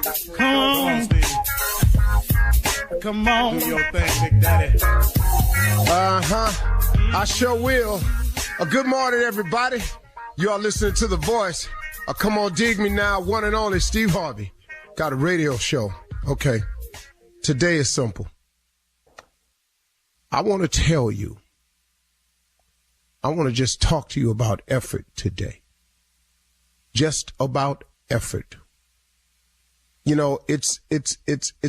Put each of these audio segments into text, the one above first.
Come on, Steve. Come on. Do your thing, Big Daddy. I sure will. Good morning, everybody. You are listening to The Voice. Come on, dig me now. One and only Steve Harvey. Got a radio show. Okay. Today is simple. I want to tell you. I want to just talk to you about effort today. Just about effort. You know, it's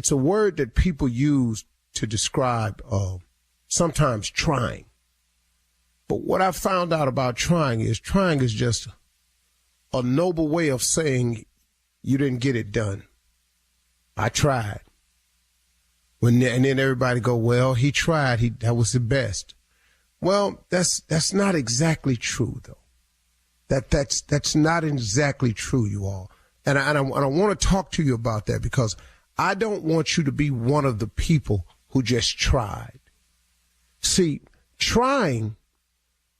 a word that people use to describe sometimes trying. But what I found out about trying is just a noble way of saying you didn't get it done. I tried. And then everybody go, well, he tried. That was the best. Well, that's not exactly true, though. That's not exactly true, you all. And I want to talk to you about that because I don't want you to be one of the people who just tried. See, trying,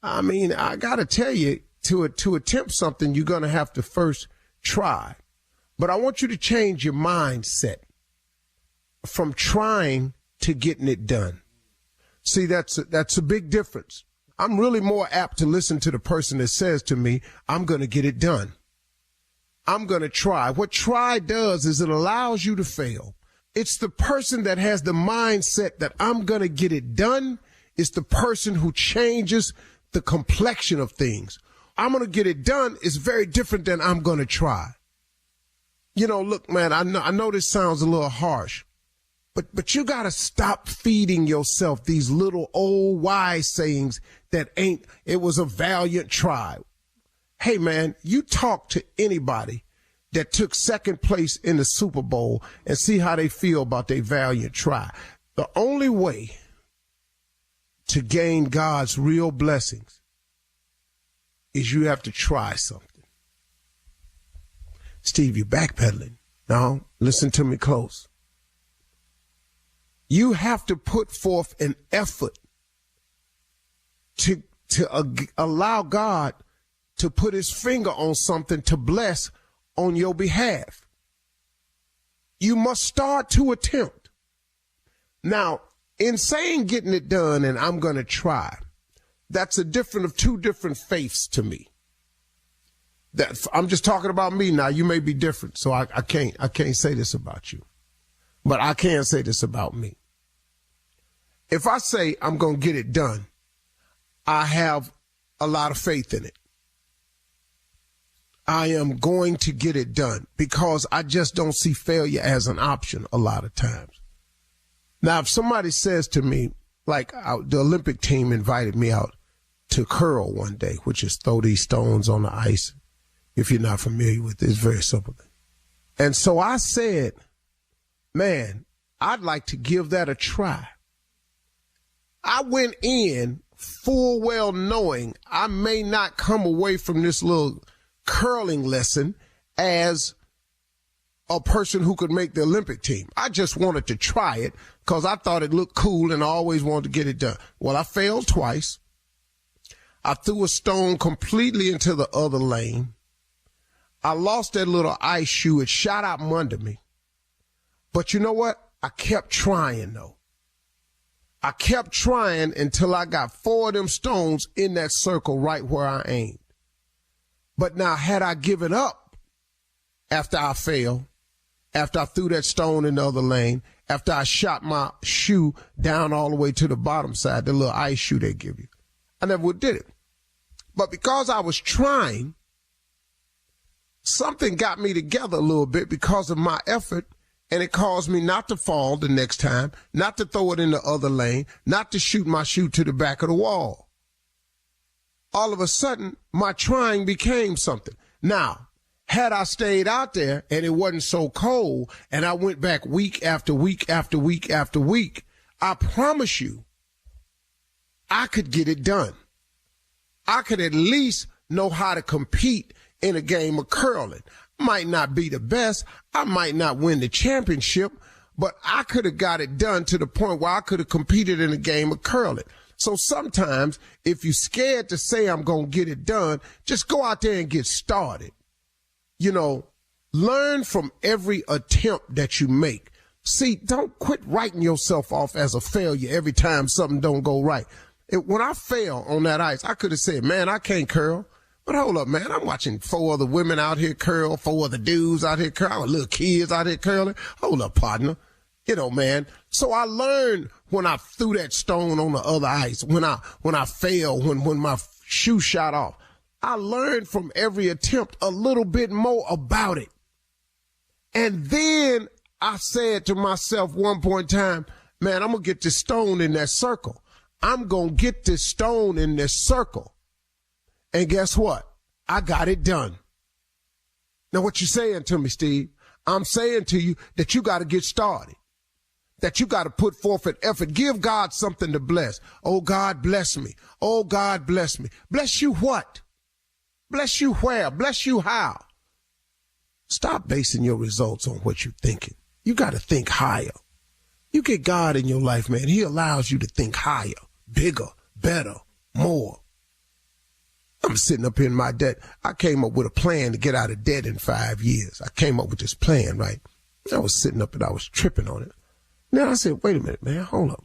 I mean, I got to tell you, to attempt something, you're going to have to first try. But I want you to change your mindset from trying to getting it done. See, that's a big difference. I'm really more apt to listen to the person that says to me, I'm going to get it done. I'm going to try. What try does is it allows you to fail. It's the person that has the mindset that I'm going to get it done. It's the person who changes the complexion of things. I'm going to get it done is very different than I'm going to try. You know, look, man, I know this sounds a little harsh. But you got to stop feeding yourself these little old wise sayings that it was a valiant try. Hey, man, you talk to anybody that took second place in the Super Bowl and see how they feel about their valiant try. The only way to gain God's real blessings is you have to try something. Steve, you're backpedaling. Now, listen to me close. You have to put forth an effort to allow God to put his finger on something to bless on your behalf. You must start to attempt. Now, in saying getting it done and I'm going to try, that's two different faiths to me. I'm just talking about me now. You may be different, so I can't say this about you. But I can say this about me. If I say I'm going to get it done, I have a lot of faith in it. I am going to get it done because I just don't see failure as an option a lot of times. Now, if somebody says to me, like the Olympic team invited me out to curl one day, which is throw these stones on the ice. If you're not familiar with it, it's very simple. And so I said, man, I'd like to give that a try. I went in full well knowing I may not come away from this little curling lesson as a person who could make the Olympic team. I just wanted to try it because I thought it looked cool and I always wanted to get it done. Well, I failed twice. I threw a stone completely into the other lane. I lost that little ice shoe. It shot out from under me. But you know what? I kept trying, though. I kept trying until I got 4 of them stones in that circle right where I aimed. But now, had I given up after I failed, after I threw that stone in the other lane, after I shot my shoe down all the way to the bottom side, the little ice shoe they give you, I never would did it. But because I was trying, something got me together a little bit because of my effort. And it caused me not to fall the next time, not to throw it in the other lane, not to shoot my shoe to the back of the wall. All of a sudden, my trying became something. Now, had I stayed out there and it wasn't so cold and I went back week after week after week after week, I promise you, I could get it done. I could at least know how to compete in a game of curling. Might not be the best. I might not win the championship, but I could have got it done to the point where I could have competed in a game of curling. So sometimes if you're scared to say I'm going to get it done, just go out there and get started. You know, Learn from every attempt that you make. See, don't quit writing yourself off as a failure every time something don't go right. When I fell on that ice, I could have said, man, I can't curl. But hold up, man, I'm watching 4 other women out here curl, 4 other dudes out here curl, little kids out here curling. Hold up, partner. You know, man. So I learned when I threw that stone on the other ice, when I fell, when my shoe shot off. I learned from every attempt a little bit more about it. And then I said to myself one point in time, man, I'm going to get this stone in that circle. I'm going to get this stone in this circle. And guess what? I got it done. Now, what you saying to me, Steve? I'm saying to you that you got to get started, that you got to put forth an effort. Give God something to bless. Oh, God, bless me. Oh, God, bless me. Bless you what? Bless you where? Bless you how? Stop basing your results on what you're thinking. You got to think higher. You get God in your life, man. He allows you to think higher, bigger, better, more. I'm sitting up in my debt. I came up with a plan to get out of debt in 5 years. I came up with this plan, right? I was sitting up and I was tripping on it. Now I said, wait a minute, man, hold up.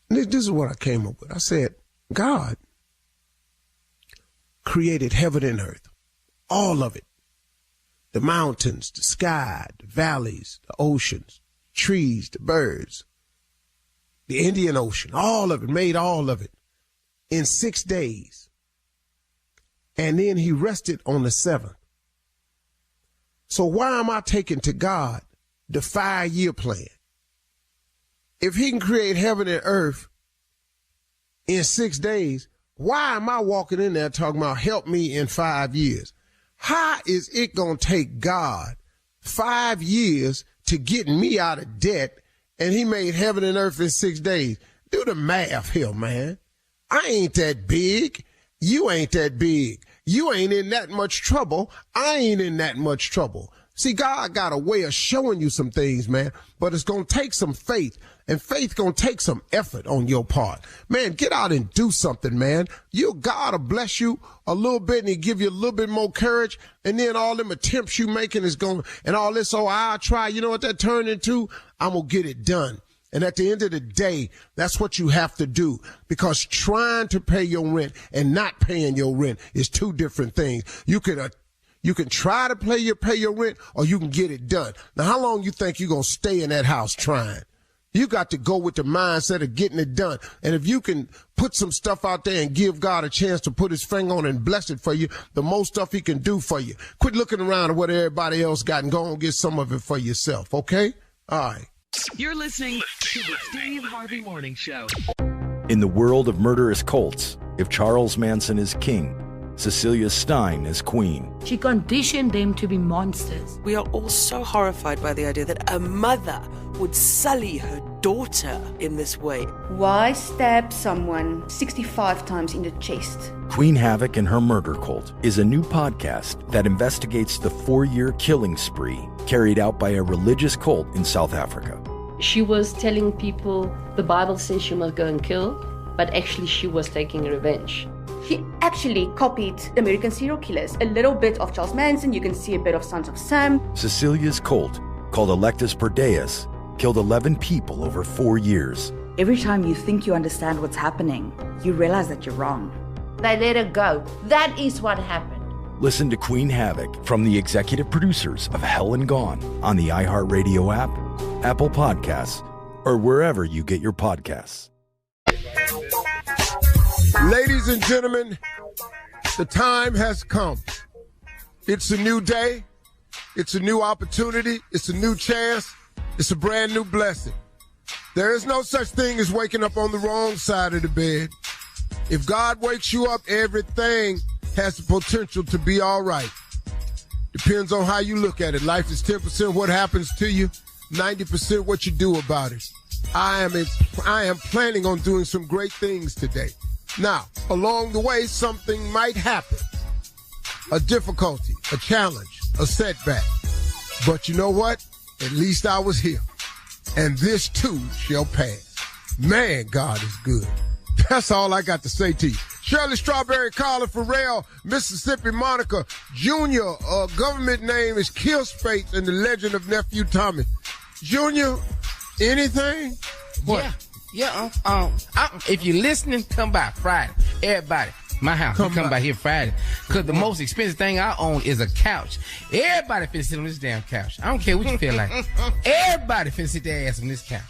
This is what I came up with. I said, God created heaven and earth, all of it. The mountains, the sky, the valleys, the oceans, trees, the birds, the Indian Ocean, all of it, made all of it in 6 days. And then he rested on the 7th. So why am I taking to God the 5-year plan? If he can create heaven and earth in 6 days, why am I walking in there talking about help me in 5 years? How is it going to take God 5 years to get me out of debt and he made heaven and earth in 6 days? Do the math here, man. I ain't that big. You ain't that big. You ain't in that much trouble. I ain't in that much trouble. See, God got a way of showing you some things, man, but it's going to take some faith, and faith going to take some effort on your part. Man, get out and do something, man. God will bless you a little bit, and he'll give you a little bit more courage, and then all them attempts you making is going, and all this, oh, I'll try. You know what that turned into? I'm going to get it done. And at the end of the day, that's what you have to do, because trying to pay your rent and not paying your rent is 2 different things. You can try to pay your rent, or you can get it done. Now, how long you think you're going to stay in that house trying? You got to go with the mindset of getting it done. And if you can put some stuff out there and give God a chance to put his finger on it and bless it for you, the most stuff he can do for you. Quit looking around at what everybody else got and go and get some of it for yourself, okay? All right. You're listening to the Steve Harvey Morning Show. In the world of murderous cults, if Charles Manson is king, Cecilia Stein is queen. She conditioned them to be monsters. We are all so horrified by the idea that a mother would sully her daughter in this way. Why stab someone 65 times in the chest? Queen Havoc and Her Murder Cult is a new podcast that investigates the 4-year killing spree carried out by a religious cult in South Africa. She was telling people the Bible says you must go and kill, but actually she was taking revenge. She actually copied American serial killers. A little bit of Charles Manson, you can see a bit of Sons of Sam. Cecilia's cult, called Electus per Deus, killed 11 people over 4 years. Every time you think you understand what's happening, you realize that you're wrong. They let her go. That is what happened. Listen to Queen Havoc from the executive producers of Hell and Gone on the iHeartRadio app, Apple Podcasts, or wherever you get your podcasts. Ladies and gentlemen, the time has come. It's a new day. It's a new opportunity. It's a new chance. It's a brand new blessing. There is no such thing as waking up on the wrong side of the bed. If God wakes you up, everything has the potential to be all right. Depends on how you look at it. Life is 10% what happens to you, 90% what you do about it. I am planning on doing some great things today. Now, along the way, something might happen. A difficulty, a challenge, a setback. But you know what? At least I was here. And this too shall pass. Man, God is good. That's all I got to say to you. Shirley Strawberry, Carla Farrell, Mississippi Monica, Junior, government name is Kill Spates, and the legend of Nephew Tommy. Junior, anything? What? Yeah. If you're listening, come by Friday. Everybody. My house. Come by here Friday. Because the most expensive thing I own is a couch. Everybody finna sit on this damn couch. I don't care what you feel like. Everybody finna sit their ass on this couch.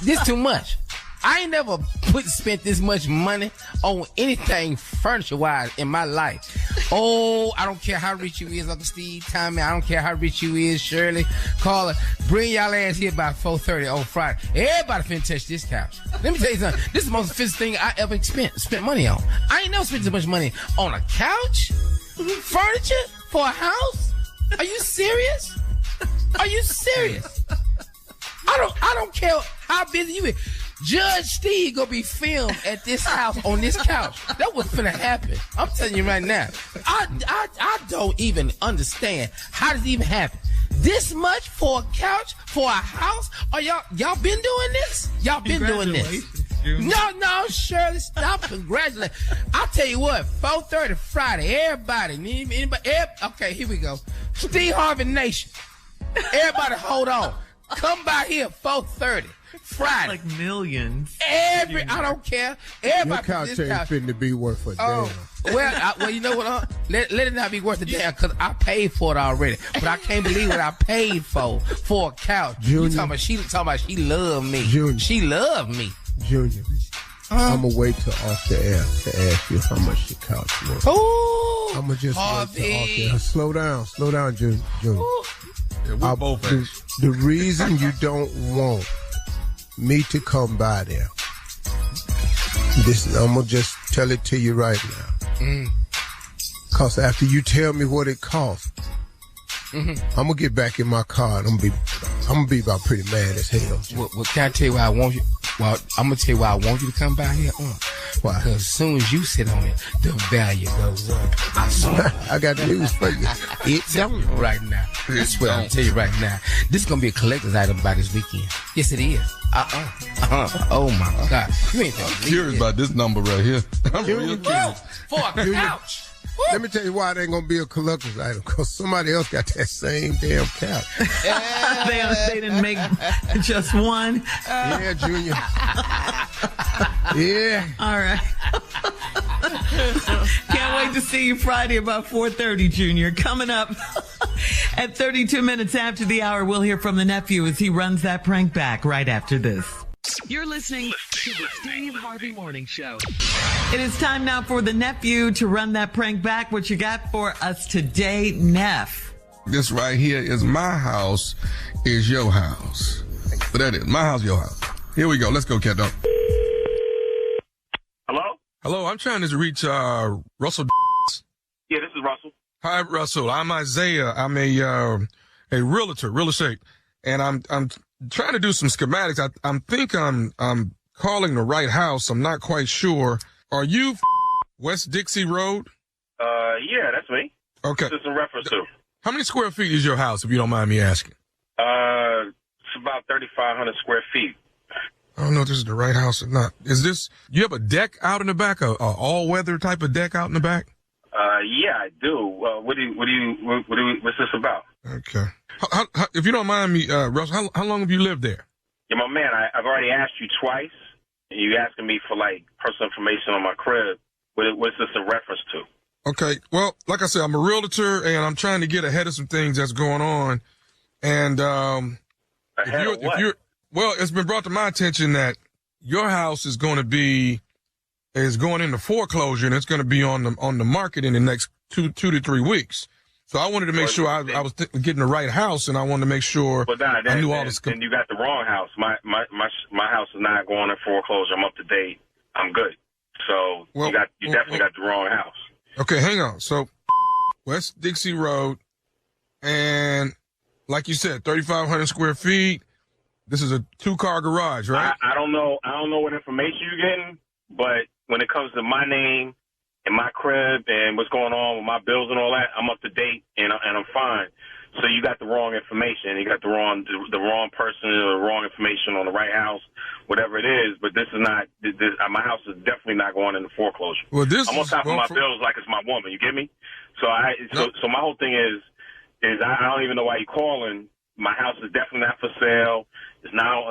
This too much. I ain't never spent this much money on anything furniture-wise in my life. Oh, I don't care how rich you is, Uncle Steve, Tommy. I don't care how rich you is, Shirley, Carla. Bring y'all ass here by 4:30 on Friday. Everybody finna touch this couch. Let me tell you something. This is the most expensive thing I ever spent money on. I ain't never spent this much money on a couch, furniture for a house. Are you serious? Are you serious? I don't care how busy you is. Judge Steve gonna be filmed at this house on this couch. That was finna happen. I'm telling you right now. I don't even understand how does it even happen. This much for a couch, for a house? Are y'all been doing this? Y'all been doing this? No, Shirley, stop. Congratulations. I'll tell you what, 4:30 Friday, everybody, okay, here we go. Steve Harvey Nation. Everybody hold on. Come by here 4:30 Friday. Like millions. I don't care. Everybody. Your couch ain't fitting to be worth a damn. Well, you know what? Let it not be worth a damn because I paid for it already. But I can't believe what I paid for a couch. Junior. You talking about she loved me. Junior. She loved me. Junior. I'm going to wait till off the air to ask you how much the couch was. Ooh, I'm going to just Harvey. wait till off the air. Slow down, Junior. Yeah, we're both the reason you don't want me to come by there, I'm going to just tell it to you right now. Because after you tell me what it costs, I'm going to get back in my car and I'm going to be about pretty mad as hell. Well, can I tell you why I want you? Well, I'm going to tell you why I want you to come by here. Why? Because as soon as you sit on it, the value goes up. I swear. I got news for you. It don't. Right now. I swear, I'll tell you right now. This is going to be a collector's item by this weekend. Yes, it is. Oh, my God. You ain't I'm curious about this number right here. I'm real curious. For a couch. Let me tell you why it ain't going to be a collector's item. Because somebody else got that same damn couch. They didn't make just one. Yeah, Junior. Yeah. All right. Can't wait to see you Friday about 4:30, Junior. Coming up at 32 minutes after the hour, we'll hear from the nephew as he runs that prank back right after this. You're listening to the Steve Harvey Morning Show. It is time now for the nephew to run that prank back. What you got for us today, Neff? This right here is my house, is your house. But that is my house, your house. Here we go. Let's go, cat dog. Hello, I'm trying to reach Russell. Yeah, this is Russell. Hi, Russell. I'm Isaiah. I'm a realtor, real estate, and I'm trying to do some schematics. I'm calling the right house. I'm not quite sure. Are you West Dixie Road? Yeah, that's me. Okay. This is in reference to. How many square feet is your house, if you don't mind me asking? It's about 3,500 square feet. I don't know if this is the right house or not. You have a deck out in the back, a all-weather type of deck out in the back? Yeah, I do. What's this about? Okay. If you don't mind me, Russell, how long have you lived there? Yeah, my man, I've already asked you twice. You asking me for, personal information on my crib. What's this in reference to? Okay. Well, like I said, I'm a realtor, and I'm trying to get ahead of some things that's going on. And well, it's been brought to my attention that your house is going into foreclosure, and it's going to be on the market in the next two to 3 weeks. So I wanted to make sure I was getting the right house, and I wanted to make sure I knew all this. Then you got the wrong house. My house is not going in foreclosure. I'm up to date. I'm good. So you definitely got the wrong house. Okay, hang on. So West Dixie Road, and like you said, 3,500 square feet. This is a 2-car garage, right? I don't know what information you're getting, but when it comes to my name and my crib and what's going on with my bills and all that, I'm up to date and I'm fine. So you got the wrong information. You got the wrong person, or the wrong information on the right house, whatever it is. But this is not. My house is definitely not going into foreclosure. Well, I'm on top of my bills like it's my woman. You get me? So so my whole thing is I don't even know why you're calling. My house is definitely not for sale. It's not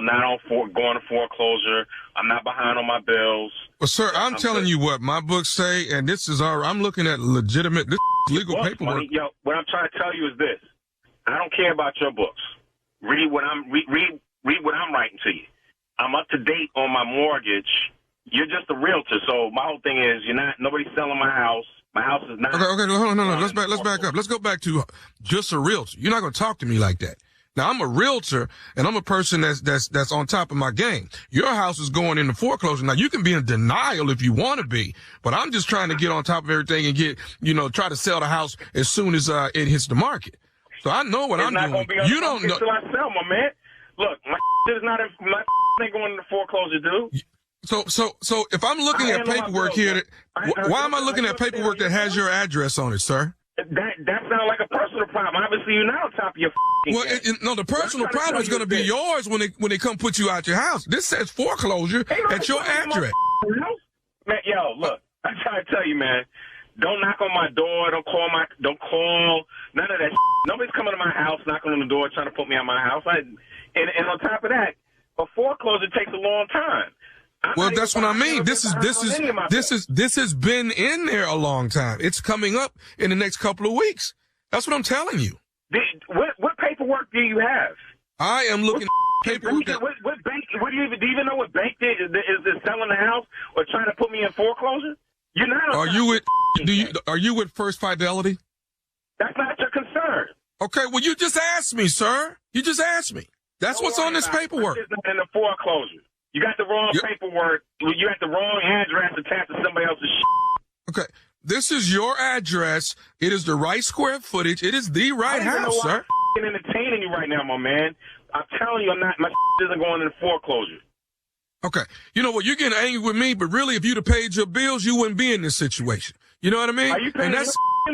going to foreclosure. I'm not behind on my bills. Well, sir, I'm telling you what my books say, and this is I'm looking at legitimate, legal paperwork. Yo, what I'm trying to tell you is this: I don't care about your books. Read what I'm writing to you. I'm up to date on my mortgage. You're just a realtor, so my whole thing is nobody's selling my house. My house is not. Okay, hold on, no. Let's back up. Let's go back to just a realtor. You're not going to talk to me like that. Now, I'm a realtor, and I'm a person that's on top of my game. Your house is going into foreclosure. Now, you can be in denial if you want to be, but I'm just trying to get on top of everything and try to sell the house as soon as it hits the market. So I know what I'm doing. You don't know. Until I sell, my man. Look, my ain't going into foreclosure, dude. So if I'm looking at paperwork here, why am I looking at paperwork that has your address on it, sir? That sounds like a personal problem. Obviously, you're not on top of your Well, the personal problem is going to be yours when they come put you out your house. This says foreclosure at your address. Man, yo, look, I'm trying to tell you, man. Don't knock on my door. Don't call. None of that. Nobody's coming to my house, knocking on the door, trying to put me out my house. And on top of that, a foreclosure takes a long time. Well, that's what I mean. This has been in there a long time. It's coming up in the next couple of weeks. That's what I'm telling you. What paperwork do you have? I am looking at paperwork. What bank? Do you even know what bank is selling the house or trying to put me in foreclosure? You're not. Are you with First Fidelity? That's not your concern. Okay. Well, you just asked me, sir. You just asked me. That's what's on this paperwork. It's not in the foreclosure. You got the wrong paperwork. You got the wrong address attached to somebody else's shit. Okay. This is your address. It is the right square footage. It is the right house, sir. I'm entertaining you right now, my man. I'm telling you, my isn't going into foreclosure. Okay. You know what? You're getting angry with me, but really, if you'd have paid your bills, you wouldn't be in this situation. You know what I mean? Are you paying your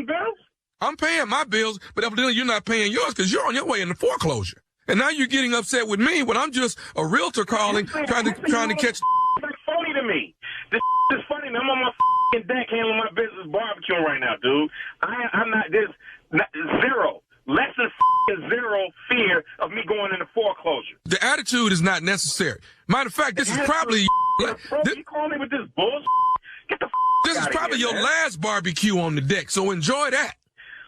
bills? I'm paying my bills, but evidently you're not paying yours because you're on your way into foreclosure. And now you're getting upset with me when I'm just a realtor calling, trying to catch. It's funny to me. This is funny. I'm on my deck handling my business barbecuing right now, dude. I'm not. There's zero, less than zero fear of me going into foreclosure. The attitude is not necessary. Matter of fact, this is probably. You calling me with this bullshit? Get the. This is probably your last barbecue on the deck, so enjoy that.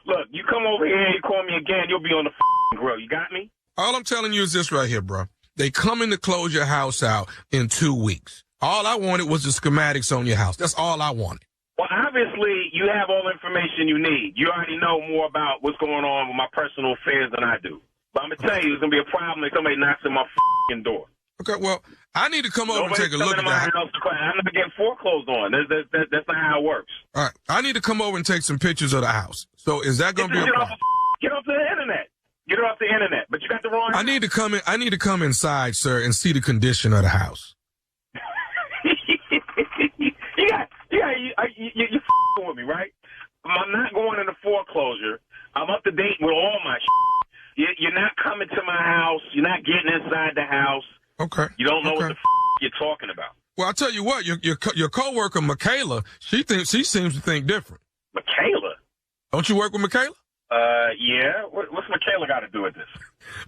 Look, you come over here and you call me again, you'll be on the grill. You got me? All I'm telling you is this right here, bro. They coming to close your house out in 2 weeks. All I wanted was the schematics on your house. That's all I wanted. Well, obviously, you have all the information you need. You already know more about what's going on with my personal affairs than I do. But I'm going to tell you, it's going to be a problem if somebody knocks on my door. Okay, well, I need to come over and take a look at that. I'm not getting foreclosed on. That's not how it works. All right. I need to come over and take some pictures of the house. So is that going to be a problem? Get off the internet. Get it off the internet. But you got the wrong house. I need to come inside, sir, and see the condition of the house. You're with me, right? I'm not going into foreclosure. I'm up to date with all my shit. You're not coming to my house. You're not getting inside the house. Okay. You don't know what the you're talking about. Well, I'll tell you what. Your coworker Michaela, she seems to think different. Michaela? Don't you work with Michaela? Yeah. What's Michaela got to do with this?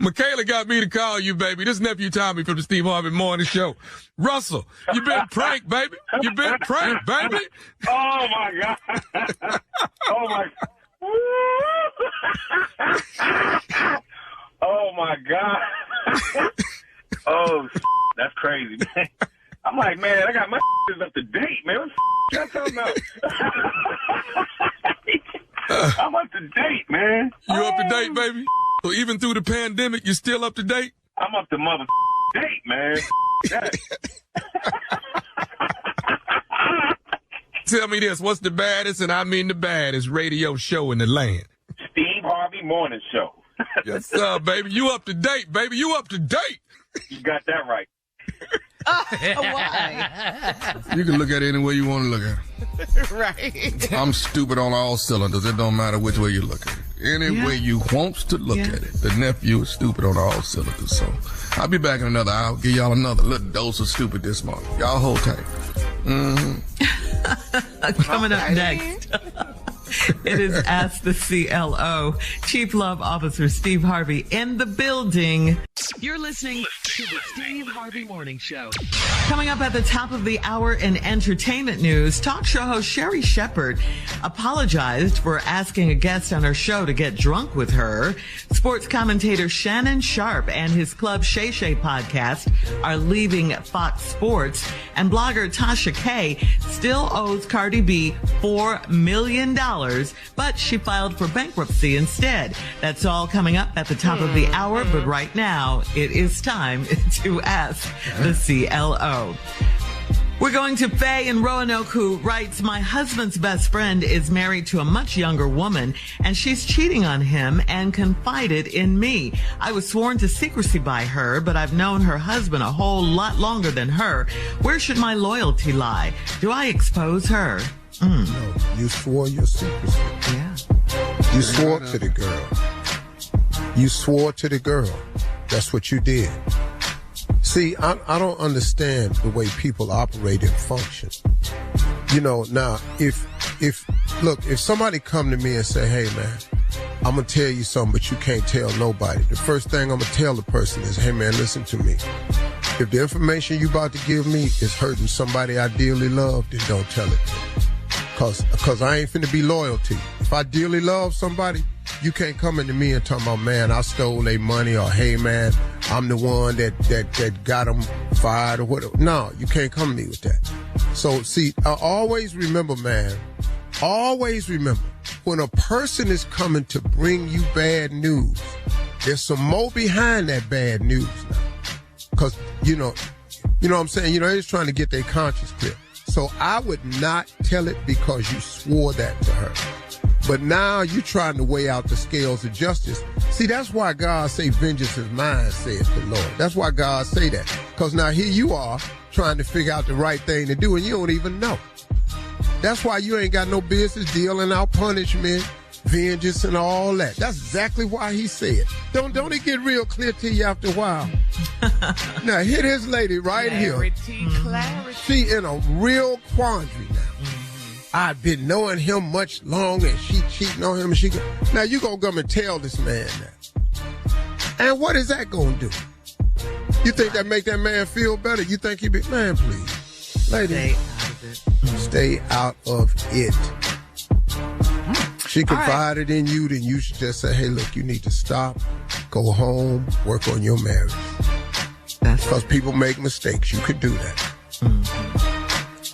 Michaela got me to call you, baby. This nephew Tommy from the Steve Harvey Morning Show. Russell, you been pranked, baby. You been pranked, baby. Oh my God. Oh my. Oh my God. Oh, that's crazy, man. I'm like, man, I got my up to date, man. What the y'all talking about? I'm up to date, man. You up to date, baby? So even through the pandemic, you still up to date? I'm up to mother date, man. Tell me this, what's the baddest, and I mean the baddest, radio show in the land? Steve Harvey Morning Show. Yes, sir, baby. You up to date, baby. You up to date. You got that right. Why? You can look at it any way you want to look at it. Right. I'm stupid on all cylinders. It don't matter which way you look at it. Any way you wants to look at it. The nephew is stupid on all cylinders. So I'll be back in another hour. Give y'all another little dose of stupid this month. Y'all hold tight. Coming up next, it is Ask the CLO. Chief Love Officer Steve Harvey in the building. You're listening to the Steve Harvey Morning Show. Coming up at the top of the hour in entertainment news, talk show host Sherry Shepherd apologized for asking a guest on her show to get drunk with her. Sports commentator Shannon Sharp and his Club Shay Shay podcast are leaving Fox Sports. And blogger Tasha K still owes Cardi B $4 million, but she filed for bankruptcy instead. That's all coming up at the top of the hour, but right now it is time to ask the CLO. We're going to Faye in Roanoke, who writes, my husband's best friend is married to a much younger woman, and she's cheating on him and confided in me. I was sworn to secrecy by her, but I've known her husband a whole lot longer than her. Where should my loyalty lie? Do I expose her? No, you swore your secrecy. Yeah. You swore to the girl. You swore to the girl. That's what you did. See, I don't understand the way people operate and function. You know, now, if somebody come to me and say, hey, man, I'm going to tell you something, but you can't tell nobody. The first thing I'm going to tell the person is, hey, man, listen to me. If the information you about to give me is hurting somebody I dearly love, then don't tell it to me. Because I ain't finna be loyal to you. If I dearly love somebody, you can't come into me and talk about, man, I stole their money, or hey, man, I'm the one that got them fired or whatever. No, you can't come to me with that. So, see, I always remember, man, when a person is coming to bring you bad news, there's some more behind that bad news now. Because, you know what I'm saying? You know, they're just trying to get their conscience clear. So I would not tell it because you swore that to her. But now you're trying to weigh out the scales of justice. See, that's why God say vengeance is mine, saith the Lord. That's why God say that. Because now here you are trying to figure out the right thing to do, and you don't even know. That's why you ain't got no business dealing out punishment, vengeance, and all that. That's exactly why he said. Don't it get real clear to you after a while? Now, hit his lady right here. Clarity. She in a real quandary now. I've been knowing him much longer, and she cheating on him. Now, you going to come and tell this man that. And what is that going to do? You think that make that man feel better? You think he be, man, please. Lady, stay out of it. She confided in you, then you should just say, hey, look, you need to stop, go home, work on your marriage. Because people make mistakes. You could do that.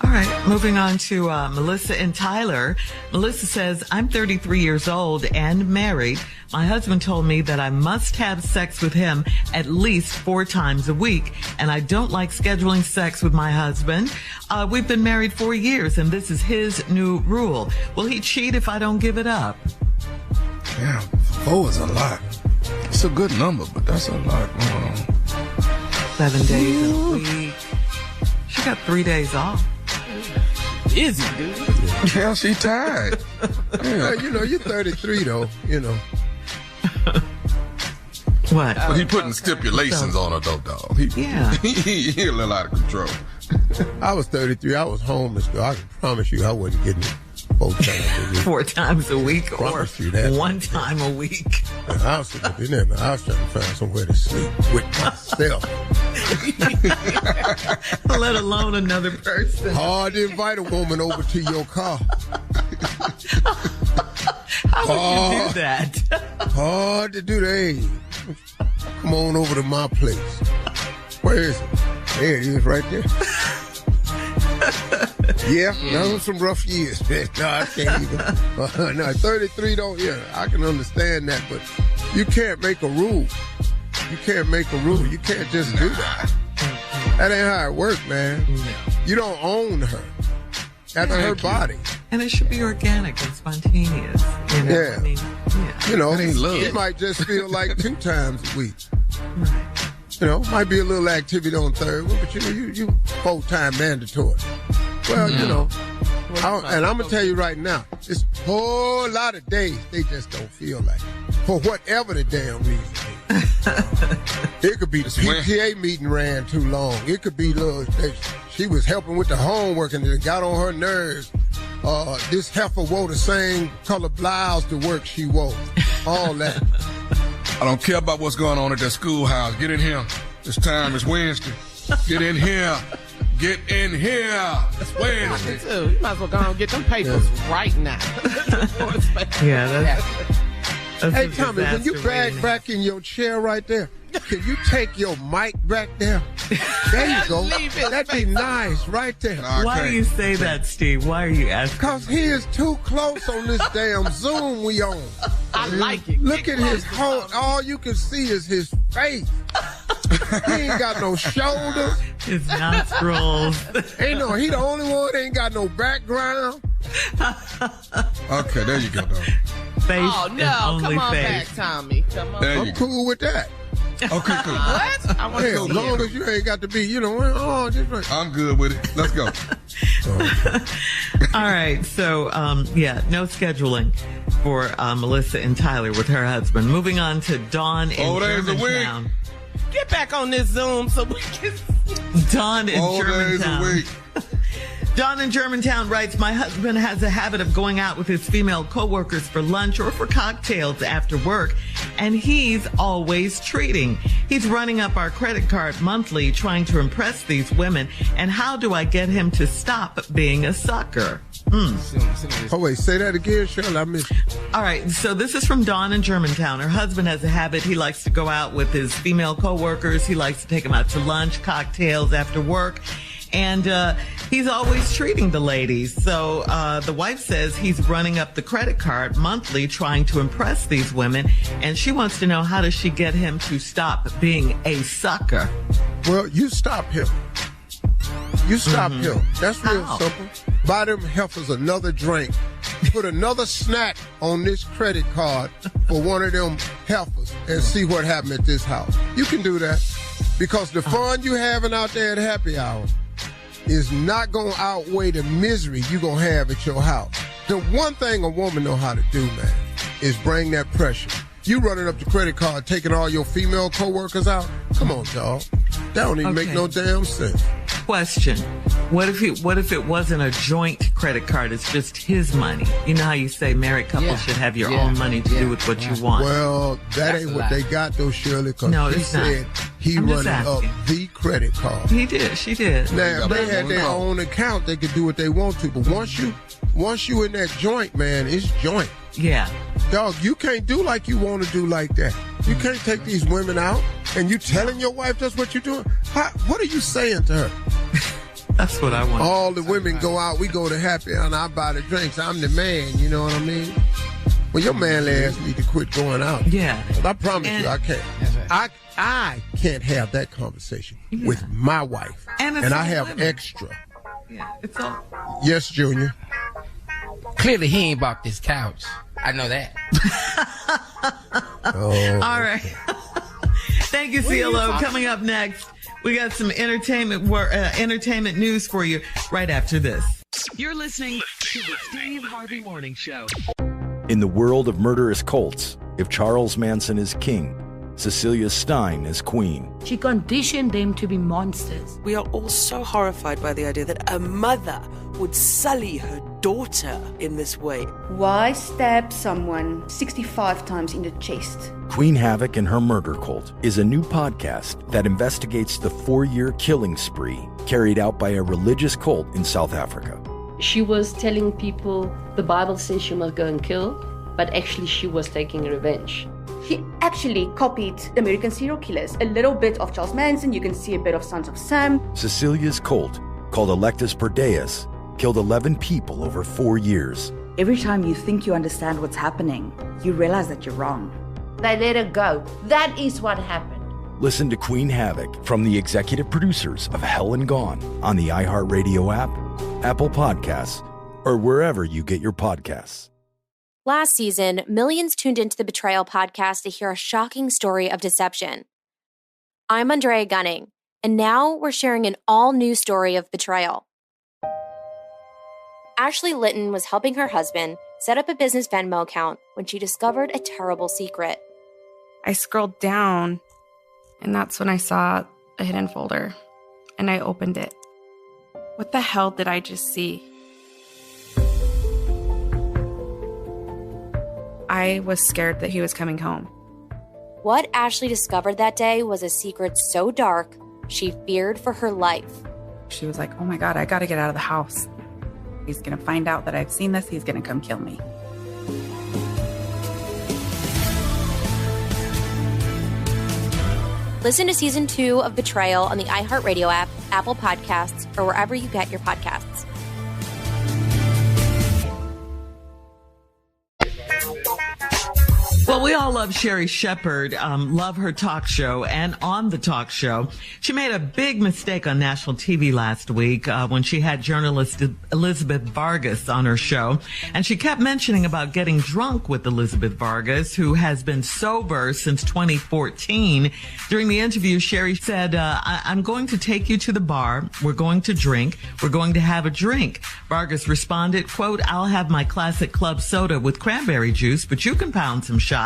All right, moving on to Melissa and Tyler. Melissa says, I'm 33 years old and married. My husband told me that I must have sex with him at least 4 times a week, and I don't like scheduling sex with my husband. We've been married 4 years, and this is his new rule. Will he cheat if I don't give it up? Yeah, 4 is a lot. It's a good number, but that's a lot. 7 days in a week. She got 3 days off. Busy, dude. Hell, she tired. Yeah, you know, you're 33, though, you know. What? But he putting stipulations on her, though, dog. He a little out of control. I was 33. I was homeless, though. I can promise you I wasn't getting it 4 times a week. 4 times a week or 1 time a week. I was sitting up in there, man. I was trying to find somewhere to sleep with myself. Let alone another person. Hard to invite a woman over to your car. How would you do that? Hard to do that. Hey, come on over to my place. Where is it? There it is, right there. Yeah, those were some rough years, man. No, I can't even. No, 33 don't, yeah, I can understand that, but you can't make a rule. You can't make a rule. You can't just do that. That ain't how it works, man. You don't own her. That's her body. And it should be organic and spontaneous. You know? Yeah. I mean, you know, it might just feel like 2 times a week. Right. You know, might be a little activity on third one, but you know, you 4-time mandatory. Well, you know, And I'm going to tell you right now, it's a whole lot of days they just don't feel like it, for whatever the damn reason is. It could be the PTA meeting ran too long. It could be she was helping with the homework and it got on her nerves. This heifer wore the same color blouse to work she wore. All that. I don't care about what's going on at that schoolhouse. Get in here. It's time. It's Wednesday. Get in here. Get in here. It's Wednesday. Too. You might as well go and get them papers right now. Yeah, that's hey, Tommy, when you back in your chair right there, can you take your mic back there? There you go. That'd be nice right there. Why do you say that, Steve? Why are you asking? Because he is too close on this damn Zoom we on. I like it. Look at his whole, all you can see is his face. He ain't got no shoulders. His nostrils. He the only one that ain't got no background. Okay, there you go, though. Face no, come on face. back, Tommy. Come on. I'm cool with that. Okay, cool. What? I want to As long as you ain't got to be, just right. I'm good with it. Let's go. All right. So, no scheduling for Melissa and Tyler with her husband. Moving on to Dawn in Germantown. Get back on this Zoom so we can Dawn in Germantown. Dawn in Germantown writes, my husband has a habit of going out with his female coworkers for lunch or for cocktails after work, and he's always treating. He's running up our credit card monthly trying to impress these women, and how do I get him to stop being a sucker? Oh, wait, say that again, Shirley. I missed it. All right, so this is from Dawn in Germantown. Her husband has a habit. He likes to go out with his female coworkers. He likes to take them out to lunch, cocktails after work. And he's always treating the ladies. So the wife says he's running up the credit card monthly trying to impress these women. And she wants to know, how does she get him to stop being a sucker? Well, you stop him. You stop him. That's real simple. Buy them heifers another drink. Put another snack on this credit card for one of them heifers and see what happened at this house. You can do that because the fun you having out there at happy hour is not going to outweigh the misery you're going to have at your house. The one thing a woman know how to do, man, is bring that pressure. You running up the credit card, taking all your female coworkers out? Come on, dog. That don't even make no damn sense. Question. What if it wasn't a joint credit card? It's just his money. You know how you say married couples should have your own money to do with what you want. Well, that ain't what they got, though, Shirley, because he said he running up the credit card. He did. She did. Now, if they had their own account, they could do what they want to. But once you in that joint, man, it's joint. Yeah. Dog, you can't do like you want to do like that. You can't take these women out and you telling your wife that's what you're doing. What are you saying to her? That's what I want. All the women go out, we go to happy hour, and I buy the drinks. I'm the man, you know what I mean? Well, your man ass need to quit going out. Yeah. I promise you, I can't. I can't have that conversation with my wife. And I have women. Extra. Yeah, it's all. Yes, Junior. Clearly, he ain't bought this couch. I know that. All right. Thank you, CLO. Coming up next, we got some entertainment news for you right after this. You're listening to the Steve Harvey Morning Show. In the world of murderous cults, if Charles Manson is king, Cecilia Stein is queen. She conditioned them to be monsters. We are all so horrified by the idea that a mother would sully her daughter in this way. Why stab someone 65 times in the chest? Queen Havoc and Her Murder Cult is a new podcast that investigates the 4-year killing spree carried out by a religious cult in South Africa. She was telling people the Bible says she must go and kill, but actually she was taking revenge. She actually copied American serial killers. A little bit of Charles Manson, you can see a bit of Sons of Sam. Cecilia's cult, called Electus Perdeus, killed 11 people over 4 years. Every time you think you understand what's happening, you realize that you're wrong. They let her go. That is what happened. Listen to Queen Havoc from the executive producers of Hell and Gone on the iHeartRadio app, Apple Podcasts, or wherever you get your podcasts. Last season, millions tuned into the Betrayal podcast to hear a shocking story of deception. I'm Andrea Gunning, and now we're sharing an all-new story of betrayal. Ashley Litton was helping her husband set up a business Venmo account when she discovered a terrible secret. I scrolled down, and that's when I saw a hidden folder, and I opened it. What the hell did I just see? I was scared that he was coming home. What Ashley discovered that day was a secret so dark, she feared for her life. She was like, oh my God, I gotta get out of the house. He's gonna find out that I've seen this, he's gonna come kill me. Listen to Season 2 of Betrayal on the iHeartRadio app, Apple Podcasts, or wherever you get your podcasts. Well, we all love Sherry Shepherd, love her talk show, and on the talk show, she made a big mistake on national TV last week when she had journalist Elizabeth Vargas on her show, and she kept mentioning about getting drunk with Elizabeth Vargas, who has been sober since 2014. During the interview, Sherry said, I'm going to take you to the bar, we're going to drink, we're going to have a drink. Vargas responded, quote, I'll have my classic club soda with cranberry juice, but you can pound some shots.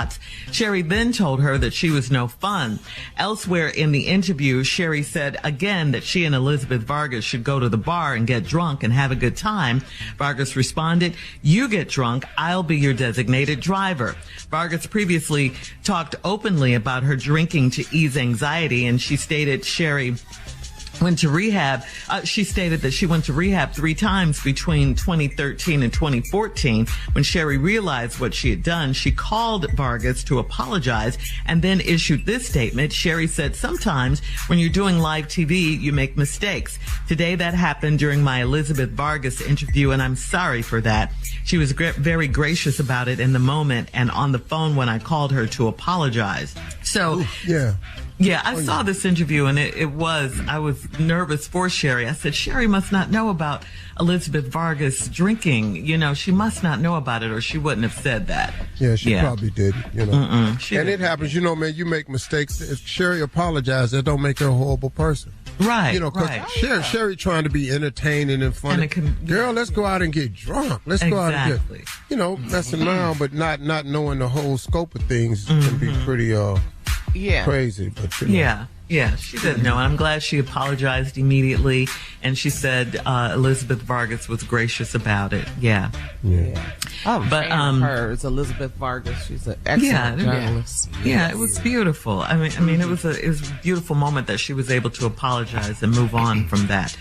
Sherry then told her that she was no fun. Elsewhere in the interview, Sherry said again that she and Elizabeth Vargas should go to the bar and get drunk and have a good time. Vargas responded, you get drunk, I'll be your designated driver. Vargas previously talked openly about her drinking to ease anxiety, and she stated Sherry went to rehab. She stated that she went to rehab 3 times between 2013 and 2014. When Sherry realized what she had done, she called Vargas to apologize and then issued this statement. Sherry said, sometimes when you're doing live TV, you make mistakes. Today that happened during my Elizabeth Vargas interview, and I'm sorry for that. She was very gracious about it in the moment and on the phone when I called her to apologize. So, yeah, I saw this interview, and I was nervous for Sherry. I said, Sherry must not know about Elizabeth Vargas drinking. You know, she must not know about it, or she wouldn't have said that. Yeah, she probably did, you know. And didn't. it happens, you know, man, you make mistakes. If Sherry apologized, that don't make her a horrible person. Right, you know, because Sherry trying to be entertaining and funny. Girl, let's go out and get drunk. Let's go out and get, you know, messing around, but not knowing the whole scope of things can be pretty crazy. But you know. Yeah, she didn't know. And I'm glad she apologized immediately, and she said Elizabeth Vargas was gracious about it. Yeah. But her is Elizabeth Vargas. She's an excellent journalist. Yeah, it was beautiful. I mean, it was a beautiful moment that she was able to apologize and move on from that.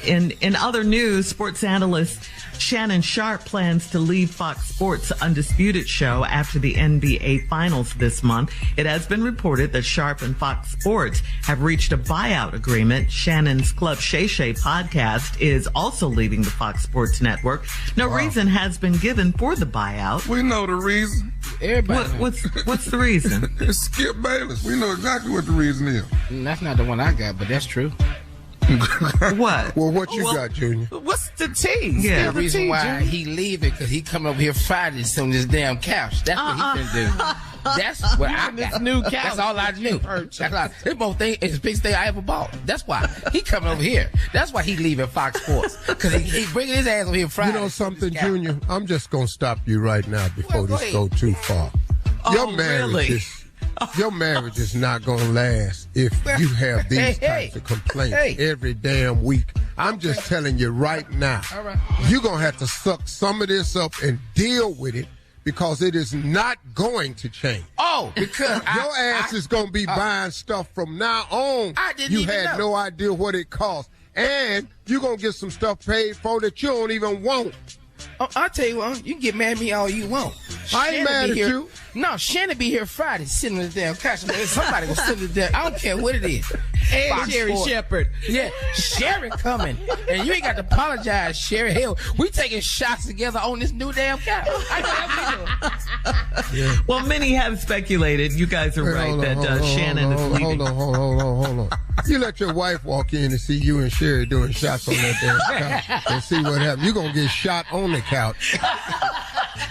In other news, sports analyst Shannon Sharpe plans to leave Fox Sports' Undisputed show after the NBA Finals this month. It has been reported that Sharpe and Fox Sports have reached a buyout agreement. Shannon's Club Shay Shay podcast is also leaving the Fox Sports network. No reason has been given for the buyout. We know the reason. Everybody. What's the reason? It's Skip Bayless. We know exactly what the reason is. That's not the one I got, but that's true. What? Well, what you got, Junior? What's the tea? The reason why he leaving because he come over here Friday on this damn couch. That's what he can do. That's what I got. This new couch. That's all I knew. This both thing is the biggest thing I ever bought. That's why he coming over here. That's why he leaving Fox Sports because he bringing his ass over here Friday. You know something, Junior? I'm just gonna stop you right now before this go too far. Your marriage is not going to last if you have these types of complaints every damn week. I'm just telling you right now, you're going to have to suck some of this up and deal with it because it is not going to change. Oh, because your ass is going to be buying stuff from now on. You had no idea what it cost. And you're going to get some stuff paid for that you don't even want. Oh, I'll tell you what, you can get mad at me all you want. I ain't mad at you. No, Shannon be here Friday sitting on the damn couch. Somebody will sit on the damn, I don't care what it is. And Sherry Shepherd. Yeah, Sherry coming. And you ain't got to apologize, Sherry. Hell, we taking shots together on this new damn couch. Well, many have speculated, you guys are right, that Shannon is leaving. Hold on. You let your wife walk in and see you and Sherry doing shots on that damn couch and see what happens. You're going to get shot on the couch.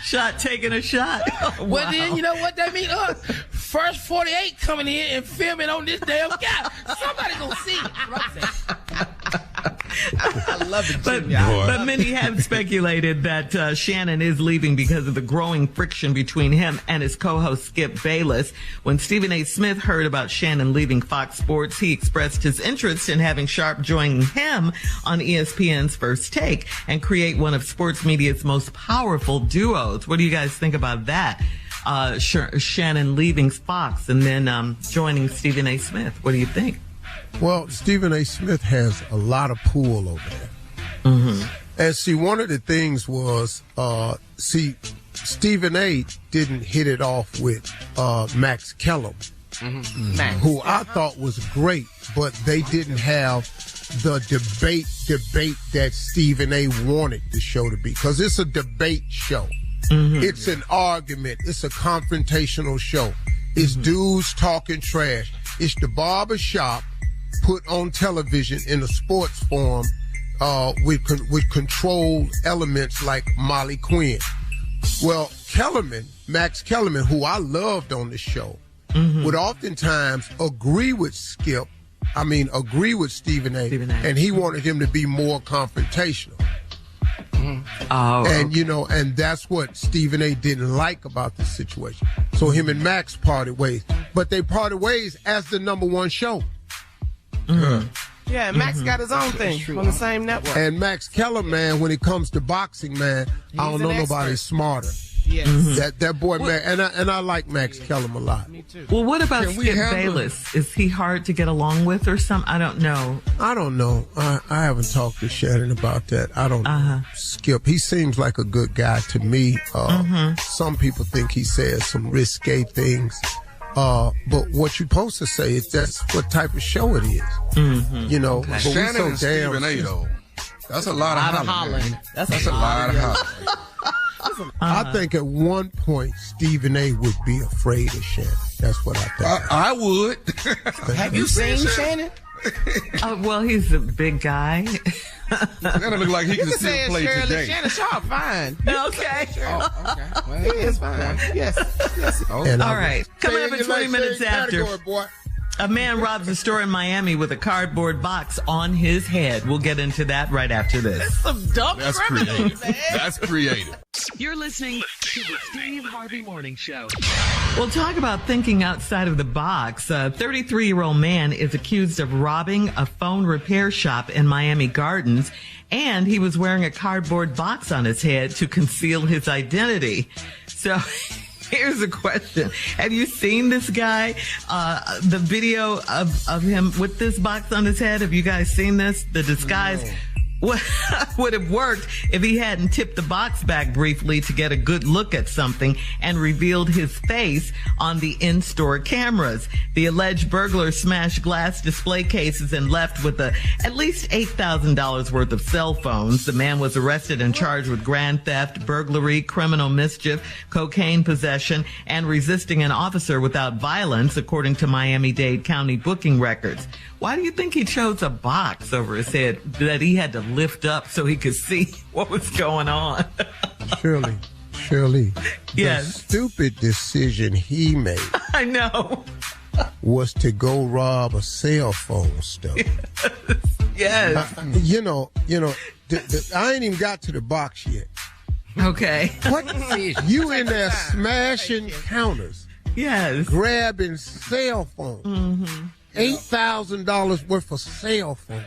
Shot taking a shot. Well, then, you know what that means? First 48 coming in and filming on this damn couch. Somebody going to see it. I love it, but many have speculated that Shannon is leaving because of the growing friction between him and his co-host Skip Bayless. When Stephen A. Smith heard about Shannon leaving Fox Sports, he expressed his interest in having Sharp join him on ESPN's First Take and create one of sports media's most powerful duos. What do you guys think about that? Shannon leaving Fox and then joining Stephen A. Smith. What do you think? Well, Stephen A. Smith has a lot of pull over there. Mm-hmm. And see, one of the things was, Stephen A. didn't hit it off with Max Kellum, who I thought was great, but they didn't have the debate that Stephen A. wanted the show to be, because it's a debate show. Mm-hmm. It's an argument. It's a confrontational show. It's dudes talking trash. It's the barber shop put on television in a sports form with controlled elements like Molly Quinn. Well, Max Kellerman, who I loved on the show, would oftentimes agree with Stephen A., and he wanted him to be more confrontational. And that's what Stephen A. didn't like about this situation. So him and Max parted ways. But they parted ways as the number one show. Yeah, and Max got his own thing on the same network. And Max Kellerman, man, when it comes to boxing, man, I don't know nobody smarter. Yes. That boy, man, and I like Max Kellum a lot. Me too. Well, what about Skip Bayless? Is he hard to get along with or something? I don't know. I haven't talked to Shannon about that. I don't know. Skip, he seems like a good guy to me. Some people think he says some risque things. But what you're supposed to say is that's what type of show it is. You know, but Shannon and Stephen A. though. That's a lot of hollering. That's a lot of hollering. I think at one point Stephen A. would be afraid of Shannon. That's what I think. I would. Have you seen Shannon? Well, he's a big guy. Shannon look like he can still play today. Shannon Sharp, fine. Okay. Oh, okay. Well, he is fine. Yes. All right. Coming up at 20 minutes after. A man robs a store in Miami with a cardboard box on his head. We'll get into that right after this. That's some dumb criminals, man. That's creative. You're listening to the Steve Harvey Morning Show. We'll talk about thinking outside of the box. A 33-year-old man is accused of robbing a phone repair shop in Miami Gardens, and he was wearing a cardboard box on his head to conceal his identity. So here's a question. Have you seen this guy? The video of him with this box on his head? Have you guys seen this? The disguise would have worked if he hadn't tipped the box back briefly to get a good look at something and revealed his face on the in-store cameras. The alleged burglar smashed glass display cases and left with at least $8,000 worth of cell phones. The man was arrested and charged with grand theft, burglary, criminal mischief, cocaine possession, and resisting an officer without violence, according to Miami-Dade County booking records. Why do you think he chose a box over his head that he had to lift up so he could see what was going on? Shirley. Yes. The stupid decision he made. I know. Was to go rob a cell phone store. Yes. I ain't even got to the box yet. Okay. What? You in there smashing counters. Yes. Grabbing cell phones. $8,000 worth of cell phone.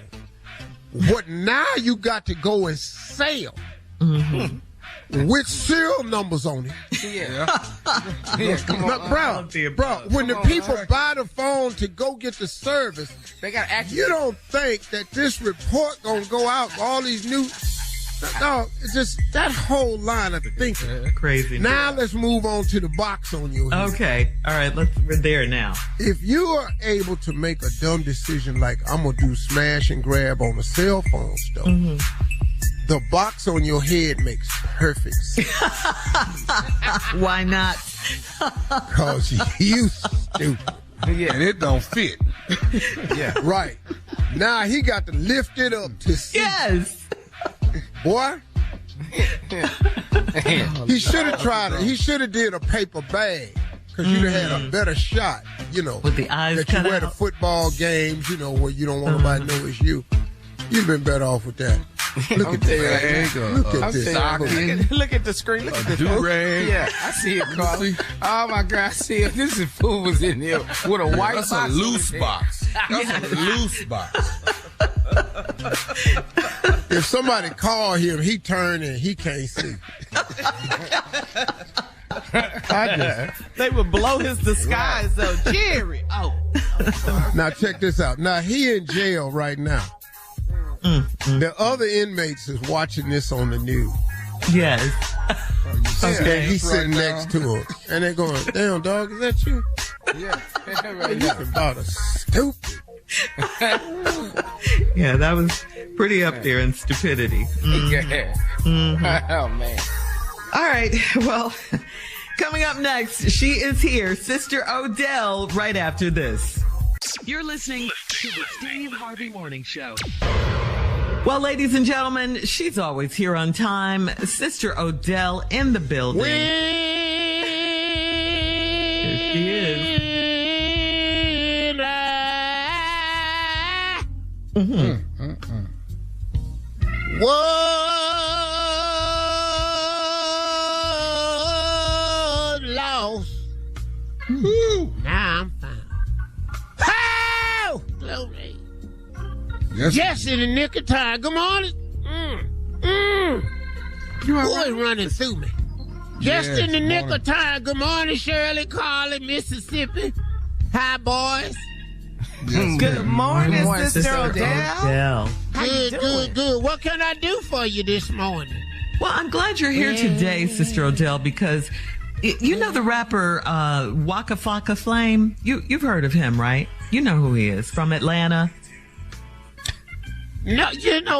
What now you got to go and sell with serial numbers on it. Bro, when the people buy the phone to go get the service, they got you don't think that this report gonna go out for all these new. No, it's just that whole line of thinking. Crazy. Now let's move on to the box on your head. Okay. All right. We're there now. If you are able to make a dumb decision like I'm going to do smash and grab on a cell phone store, the box on your head makes perfect sense. Why not? Because you stupid. Yeah, and it don't fit. Yeah. Right. Now he got to lift it up to see. Yes. Boy, he should have tried it. He should have did a paper bag because you'd have had a better shot, with the eyes that cut you wear out. to football games, where you don't want nobody to know it's you. You've been better off with that. Look at this. Look at this. Look at the screen. Look at the do-rag. Yeah, I see it, Carly. Oh my God, I see it. This is food was in there with a white That's box. a loose box. That's a loose box. If somebody call him, he turn and he can't see. They would blow his disguise though, Jerry. Oh. Now check this out. Now he in jail right now. The other inmates is watching this on the news. Yes. Okay. He's sitting next to him, and they're going, "Damn, dog, is that you?" Yeah, right You about a stupid. Yeah, that was pretty up there in stupidity. Yeah. Oh man. All right. Well, coming up next, she is here, Sister Odell, right after this. You're listening to the Steve Harvey Morning Show. Well, ladies and gentlemen, she's always here on time. Sister Odell in the building. Here she is. Was lost. Now I'm found. Oh! Glory. Yes. Just in the nick of time. Good morning. Boy running through me. Just in the nick of time. Good morning, Shirley, Carly, Mississippi. Hi, boys. Yes, good morning, Sister Odell. Good. What can I do for you this morning? Well, I'm glad you're here today, Sister Odell, because you know the rapper Waka Flocka Flame? You've heard of him, right? You know who he is, from Atlanta. No,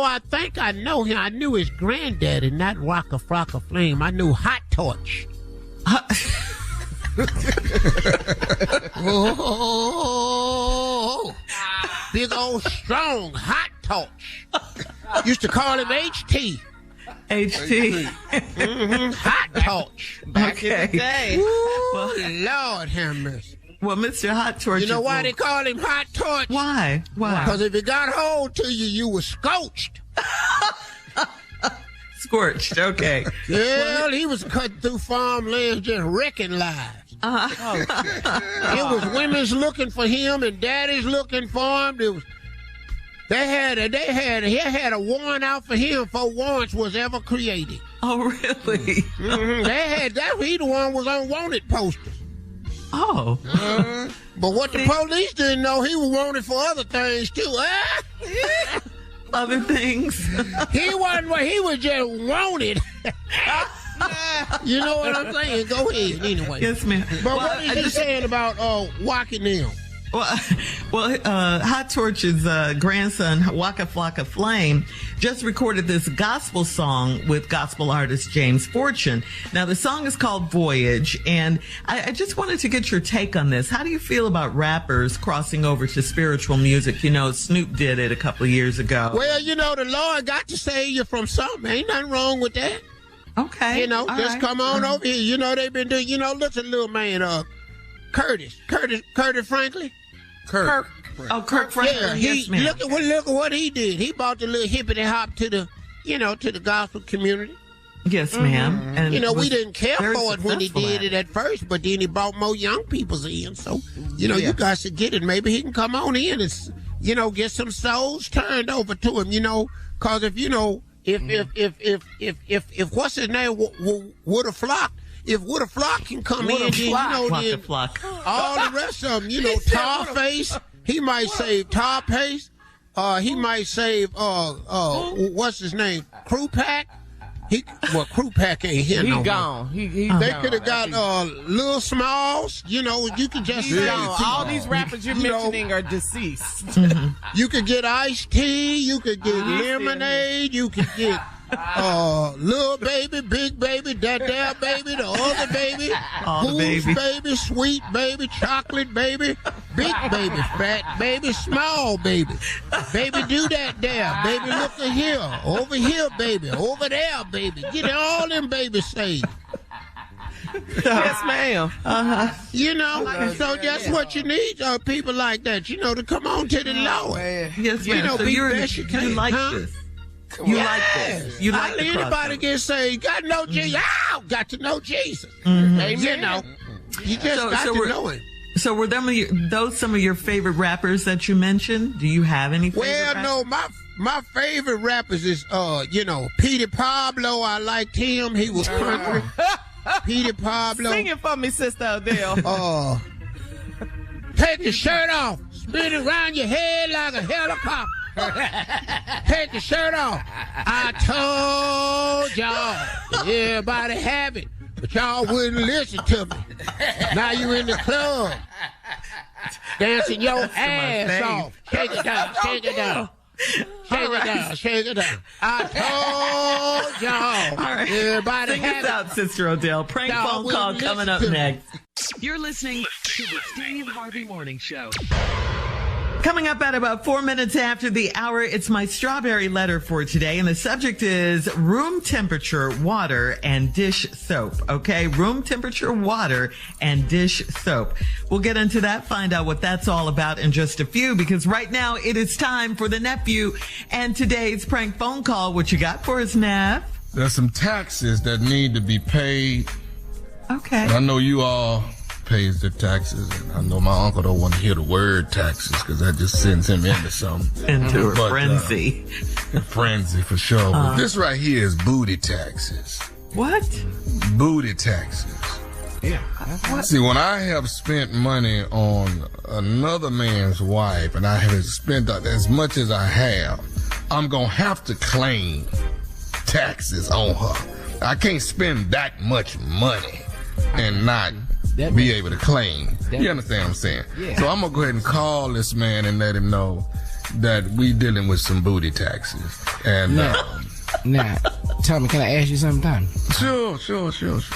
I think I know him. I knew his granddaddy, not Waka Flocka Flame. I knew Hot Torch. Oh, big old strong Hot Torch. Used to call him HT. HT. Hot Torch. Back in the day. Ooh, Lord have mercy. Well, Mr. Hot Torch. You know why they call him Hot Torch? Why? Because if it got hold to you, you were scorched. Scorched, okay. Well, he was cut through farmlands just wrecking lives. It was women's looking for him and daddies looking for him. He had a warrant out for him before warrants was ever created. Oh, really? He the one was on wanted posters. Oh. But what the police didn't know, he was wanted for other things too. Other things? He was just wanted. You know what I'm saying? Go ahead, anyway. Yes, ma'am. But what is he saying about walking them? Well, Hot Torch's grandson, Waka Flocka Flame, just recorded this gospel song with gospel artist James Fortune. Now, the song is called Voyage, and I just wanted to get your take on this. How do you feel about rappers crossing over to spiritual music? You know, Snoop did it a couple of years ago. Well, the Lord got to save you from something. Ain't nothing wrong with that. Okay. Come on over here. They've been doing, listen, little man, Curtis Franklin. Kirk Franklin. Yeah, yes, ma'am. Look at what he did. He brought the little hippity hop to the gospel community. Yes, ma'am. And we didn't care for it when he did it at first, but then he brought more young people in. So, you guys should get it. Maybe he can come on in and, get some souls turned over to him. Because if what's his name would have flocked. If Would a Flock can come in, then all the rest of them, Tarface, he might save Tarface. He might save what's his name, Krupak. Krupak ain't here no more. Gone. They could have got Lil Smalls. You could just say all these rappers you're mentioning are deceased. You could get Iced Tea. You could get Lemonade. You could get. Little baby, big baby, that there baby, the other baby, who's baby, sweet baby, chocolate baby, big baby, fat baby, small baby. Baby, do that there. Baby, look at here. Over here, baby. Over there, baby. Get all them babies saved. Yes, ma'am. You know, so that's what you need, people like that, to come on to the Lord. Yes, ma'am. So be you best you can. like this. You like this. You like the anybody get saved. Got to know Jesus. Got to know Jesus. Mm-hmm. Amen. You just got to know him. So were those some of your favorite rappers that you mentioned? Do you have any favorite rappers? No, my favorite rappers is, Petey Pablo. I liked him. He was country. Petey Pablo. Sing it for me, Sister Adele. Take your shirt off. Spin it around your head like a helicopter. Take your shirt off. I told y'all. Everybody have it. But y'all wouldn't listen to me. Now you in the club. Dancing your ass off. Shake it down. Shake it down. Shake it down. Shake it down. I told y'all. All right. Everybody Sing have us out, Sister Odell. Prank phone call coming up next. You're listening to the Steve Harvey Morning Show. Coming up at about 4 minutes after the hour, it's my strawberry letter for today. And the subject is room temperature water and dish soap. Okay. Room temperature water and dish soap. We'll get into that, find out what that's all about in just a few, because right now it is time for the nephew and today's prank phone call. What you got for us, Nav? There's some taxes that need to be paid. Okay. And I know you all pays the taxes, and I know my uncle don't want to hear the word taxes because that just sends him into something. Into a frenzy. A frenzy for sure. But this right here is booty taxes. What? Booty taxes. Yeah. See, when I have spent money on another man's wife and I have spent as much as I have, I'm going to have to claim taxes on her. I can't spend that much money and not be able to claim. You understand what I'm saying? Yeah. So I'm going to go ahead and call this man and let him know that we dealing with some booty taxes. And now, Tommy, can I ask you something, Tommy? Sure. I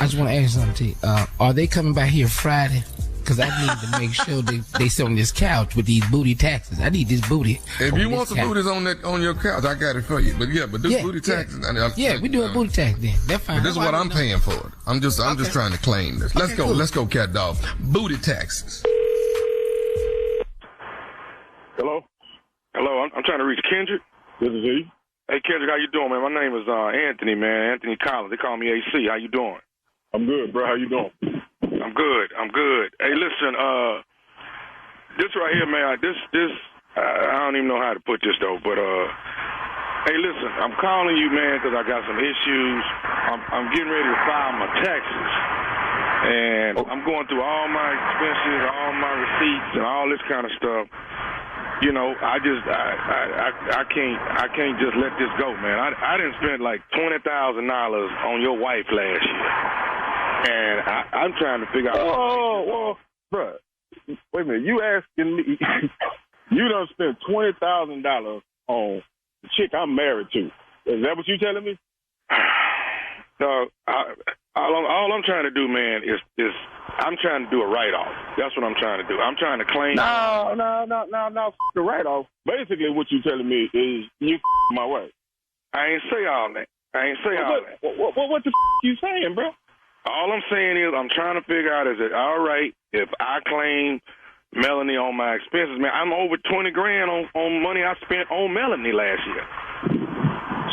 just want to ask you something to you. Are they coming by here Friday? Because I need to make sure they sit on this couch with these booty taxes. I need this booty. If you want some booties on your couch, I got it for you. But this booty taxes. We do a booty tax then. That's fine. But this is what I'm paying for it. I'm just trying to claim this. Let's go. Cool. Let's go, cat dog. Booty taxes. Hello. I'm trying to reach Kendrick. This is he. Hey Kendrick, how you doing, man? My name is Anthony, man. Anthony Collins. They call me AC. How you doing? I'm good, bro. How you doing? I'm good. Hey, listen, this right here, man, this, I don't even know how to put this, though, but, hey, listen, I'm calling you, man, because I got some issues. I'm getting ready to file my taxes, and I'm going through all my expenses, all my receipts, and all this kind of stuff. You know, I can't just let this go, man. I didn't spend like $20,000 on your wife last year. And I'm trying to figure out. Oh, bro. Wait a minute. You asking me? You done spent $20,000 on the chick I'm married to. Is that what you telling me? No. All I'm trying to do, man, is I'm trying to do a write-off. That's what I'm trying to do. I'm trying to claim. No. The write-off. Basically, what you telling me is you my wife. I ain't say all that. What the you saying, bro? All I'm saying is I'm trying to figure out, is it all right if I claim Melanie on my expenses? Man, I'm over $20,000 on money I spent on Melanie last year.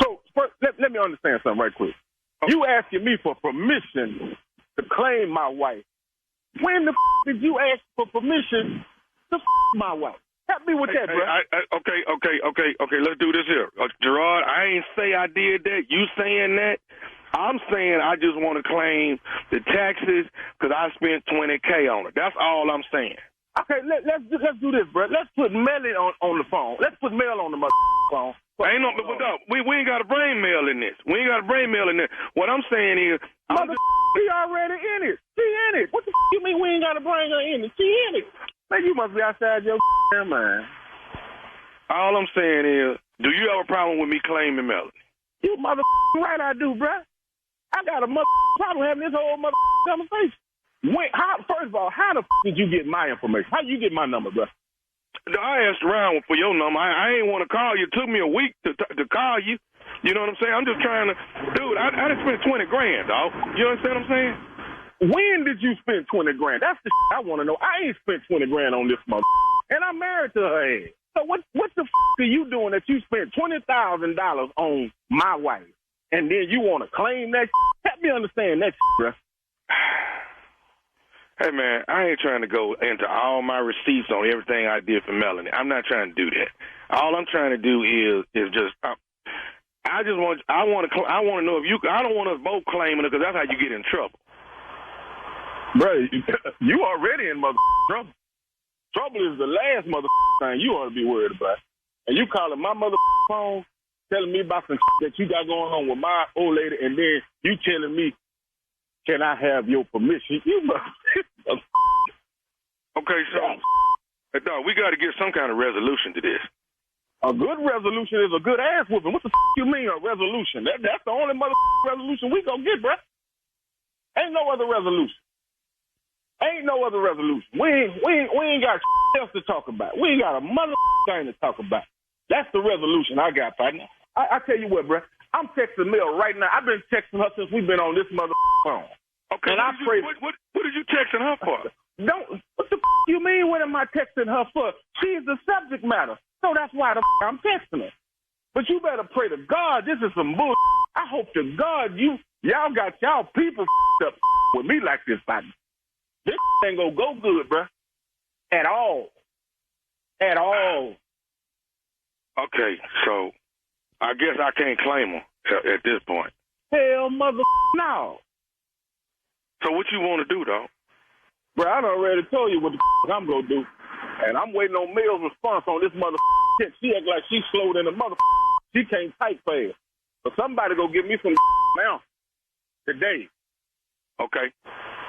So first, let me understand something right quick. Okay. You asking me for permission to claim my wife. When the did you ask for permission to my wife? Help me with that, bro. Okay. Let's do this here. Gerard, I ain't say I did that. You saying that? I'm saying I just want to claim the taxes because I spent $20,000 on it. That's all I'm saying. Okay, let's do this, bro. Let's put Melly on the phone. Let's put Mel on the phone. Ain't no, but we ain't got to bring Mel in this. What I'm saying is, she already in it. She in it. What the you mean we ain't got to bring her in it? She in it. Man, you must be outside your mind. All I'm saying is, do you have a problem with me claiming Melanie? You right I do, bro. I got a problem having this whole conversation. First of all, how the did you get my information? How you get my number, bro? I asked around for your number. I ain't want to call you. It took me a week to call you. You know what I'm saying? I'm just trying to, dude. I done spent $20,000, dog. You understand what I'm saying? When did you spend 20 grand? That's the shit I want to know. I ain't spent 20 grand on this mother, and I'm married to her ass. So what the are you doing that you spent $20,000 on my wife, and then you want to claim that shit? Help me understand that shit, bro. Hey, man, I ain't trying to go into all my receipts on everything I did for Melanie. I'm not trying to do that. All I'm trying to do is just I want to know if you. I don't want us both claiming it because that's how you get in trouble. Bro, you already in trouble. Trouble is the last thing you ought to be worried about. And you calling my phone, telling me about some that you got going on with my old lady, and then you telling me, can I have your permission? You Okay, so dog, we got to get some kind of resolution to this. A good resolution is a good ass whooping. What the you mean a resolution? That's the only resolution we gonna get, bruh. Ain't no other resolution. Ain't no other resolution. We ain't got else to talk about. We ain't got a thing to talk about. That's the resolution I got, partner. I tell you what, bruh. I'm texting Mel right now. I've been texting her since we've been on this phone. Okay, and what did you texting her for? What the you mean? What am I texting her for? She's the subject matter. So that's why I'm texting her. But you better pray to God. This is some bull. I hope to God y'all got y'all people up with me like this, partner. This ain't gonna go good, bruh. At all. At all. Okay, so I guess I can't claim her at this point. Hell, no. So what you want to do, though? Bro, I done already told you what the I'm going to do. And I'm waiting on Mills' response on this text. She act like she's slow than a She can't type fast. So somebody go give me some now. Today. Okay.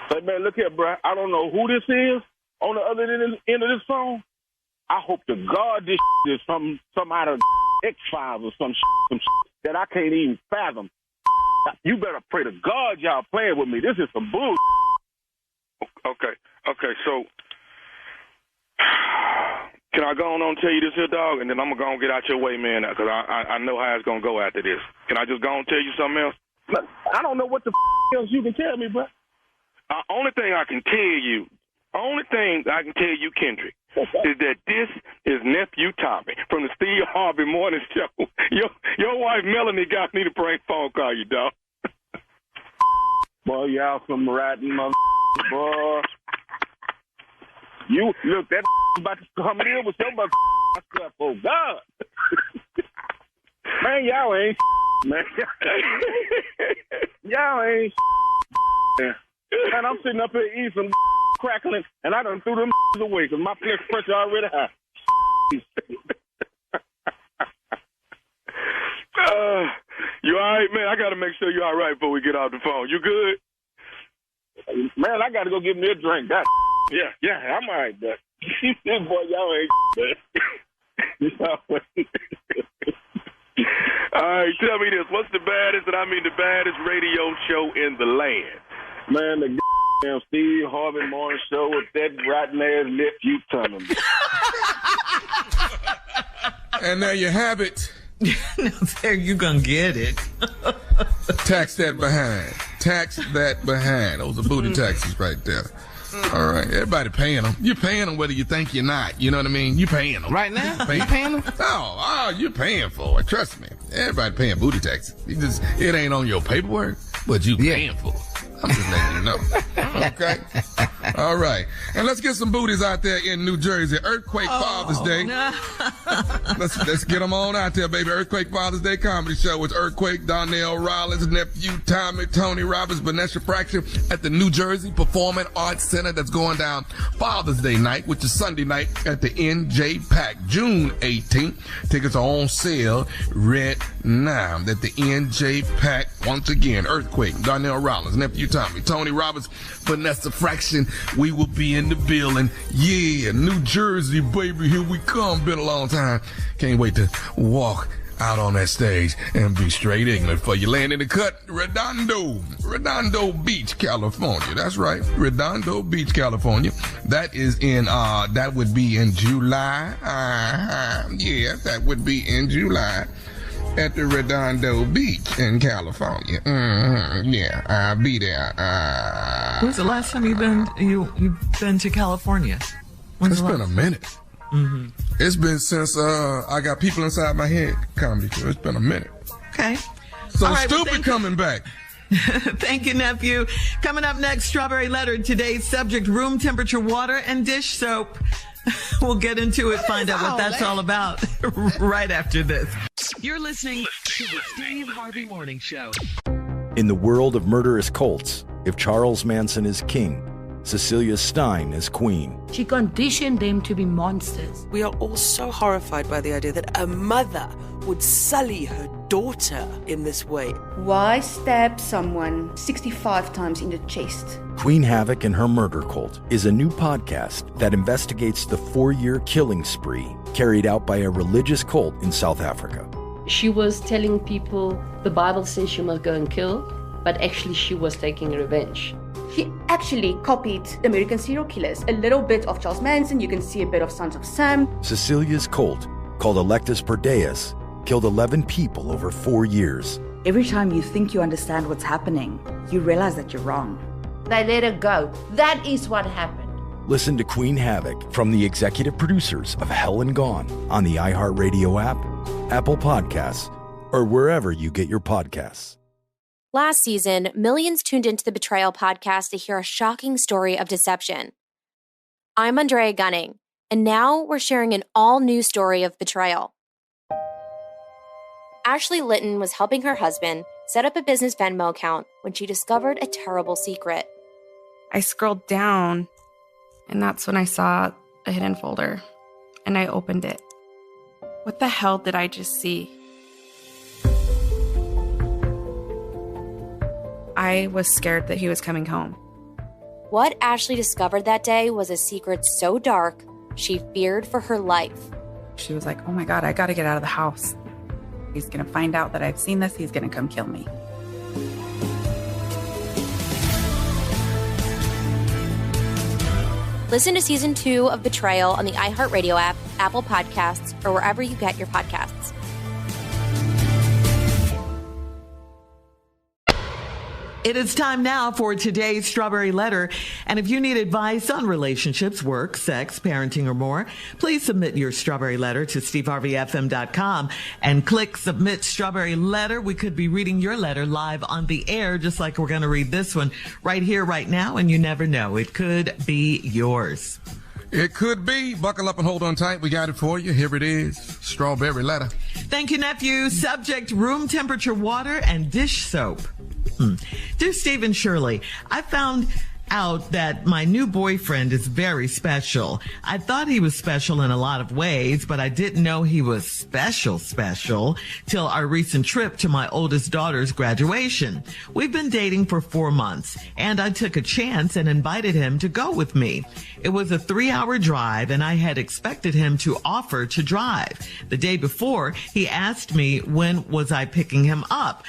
But, man, look here, bro. I don't know who this is on the other end of this phone. I hope to God this is some out of X-Files or some that I can't even fathom. You better pray to God y'all playing with me. This is some bull. Okay, so can I go on and tell you this here, dog, and then I'm going to go and get out your way, man, because I know how it's going to go after this. Can I just go and tell you something else? I don't know what the else you can tell me, bro. Only thing I can tell you, Kendrick, is that this is Nephew Tommy from the Steve Harvey Morning Show. Your wife Melanie got me to prank phone call you, dog. Boy, y'all some ratting mother, boy. You look that about to come in with your mother. Oh God, man, y'all ain't man. Y'all ain't man. Man, I'm sitting up here eating some crackling, and I done threw them away because my blood pressure already high. You all right, man? I got to make sure you all right before we get off the phone. You good? Man, I got to go get me a drink. Yeah, I'm all right, but boy, y'all ain't All right, tell me this. What's the baddest, and I mean the baddest radio show in the land? Man, the damn Steve Harvey Morning Show with that rotten ass nephew Tommy. And there you have it. There you gonna get it. Tax that behind. Tax that behind. Those are booty taxes right there. All right, everybody paying them. You're paying them whether you think you're not. You know what I mean? You're paying them. Right now? You paying them? Oh, you're paying for it. Trust me. Everybody paying booty taxes. It ain't on your paperwork, but you paying for it. I'm just letting you know. Okay? All right. And let's get some booties out there in New Jersey. Earthquake Father's Day. No. Let's get them on out there, baby. Earthquake Father's Day comedy show with Earthquake, Donnell Rollins, Nephew Tommy, Tony Roberts, Vanessa Fraction at the New Jersey Performing Arts Center. That's going down Father's Day night, which is Sunday night at the NJ Pack, June 18th. Tickets are on sale right now at the NJ Pack. Once again, Earthquake, Donnell Rollins, Nephew Tommy, Tony Roberts, Vanessa Fraction. We will be in the building. Yeah, New Jersey, baby, here we come. Been a long time. Can't wait to walk out on that stage and be straight ignorant for you. Land in the cut, Redondo Beach, California. That's right, Redondo Beach, California. That is in, that would be in July. Yeah, that would be in July. at the Redondo Beach in California. Yeah, I'll be there. When's the last time you've been to California? It's been a minute. Mm-hmm. It's been since I got People Inside My Head comedy show. It's been a minute. Okay. So All right, Stupid coming back. Thank you, nephew. Coming up next, Strawberry Letter. Today's subject, room temperature water and dish soap. We'll get into it, find out what that's all about right after this. You're listening to the Steve Harvey Morning Show. In the world of murderous cults, if Charles Manson is king, Cecilia Stein is queen. She conditioned them to be monsters. We are all so horrified by the idea that a mother would sully her daughter in this way. Why stab someone 65 times in the chest? Queen Havoc and Her Murder Cult is a new podcast that investigates the 4-year killing spree carried out by a religious cult in South Africa. She was telling people the Bible says you must go and kill, but actually she was taking revenge. She actually copied American serial killers. A little bit of Charles Manson, you can see a bit of Sons of Sam. Cecilia's cult, called Electus per Deus, killed 11 people over 4 years. Every time you think you understand what's happening, you realize that you're wrong. They let her go. That is what happened. Listen to Queen Havoc from the executive producers of Hell and Gone on the iHeartRadio app, Apple Podcasts, or wherever you get your podcasts. Last season, millions tuned into the Betrayal podcast to hear a shocking story of deception. I'm Andrea Gunning, and now we're sharing an all-new story of betrayal. Ashley Litton was helping her husband set up a business Venmo account when she discovered a terrible secret. I scrolled down, and that's when I saw a hidden folder, and I opened it. What the hell did I just see? I was scared that he was coming home. What Ashley discovered that day was a secret so dark, she feared for her life. She was like, oh my God, I got to get out of the house. He's going to find out that I've seen this. He's going to come kill me. Listen to Season 2 of Betrayal on the iHeartRadio app, Apple Podcasts, or wherever you get your podcasts. It is time now for today's Strawberry Letter. And if you need advice on relationships, work, sex, parenting, or more, please submit your Strawberry Letter to steveharveyfm.com and click Submit Strawberry Letter. We could be reading your letter live on the air, just like we're going to read this one right here, right now. And you never know. It could be yours. It could be. Buckle up and hold on tight. We got it for you. Here it is. Strawberry Letter. Thank you, nephew. Subject, room temperature water and dish soap. Dear Steve and Shirley, I found out that my new boyfriend is very special. I thought he was special in a lot of ways, but I didn't know he was special till our recent trip to my oldest daughter's graduation. We've been dating for 4 months, and I took a chance and invited him to go with me. It was a 3-hour drive, and I had expected him to offer to drive. The day before, he asked me when was I picking him up.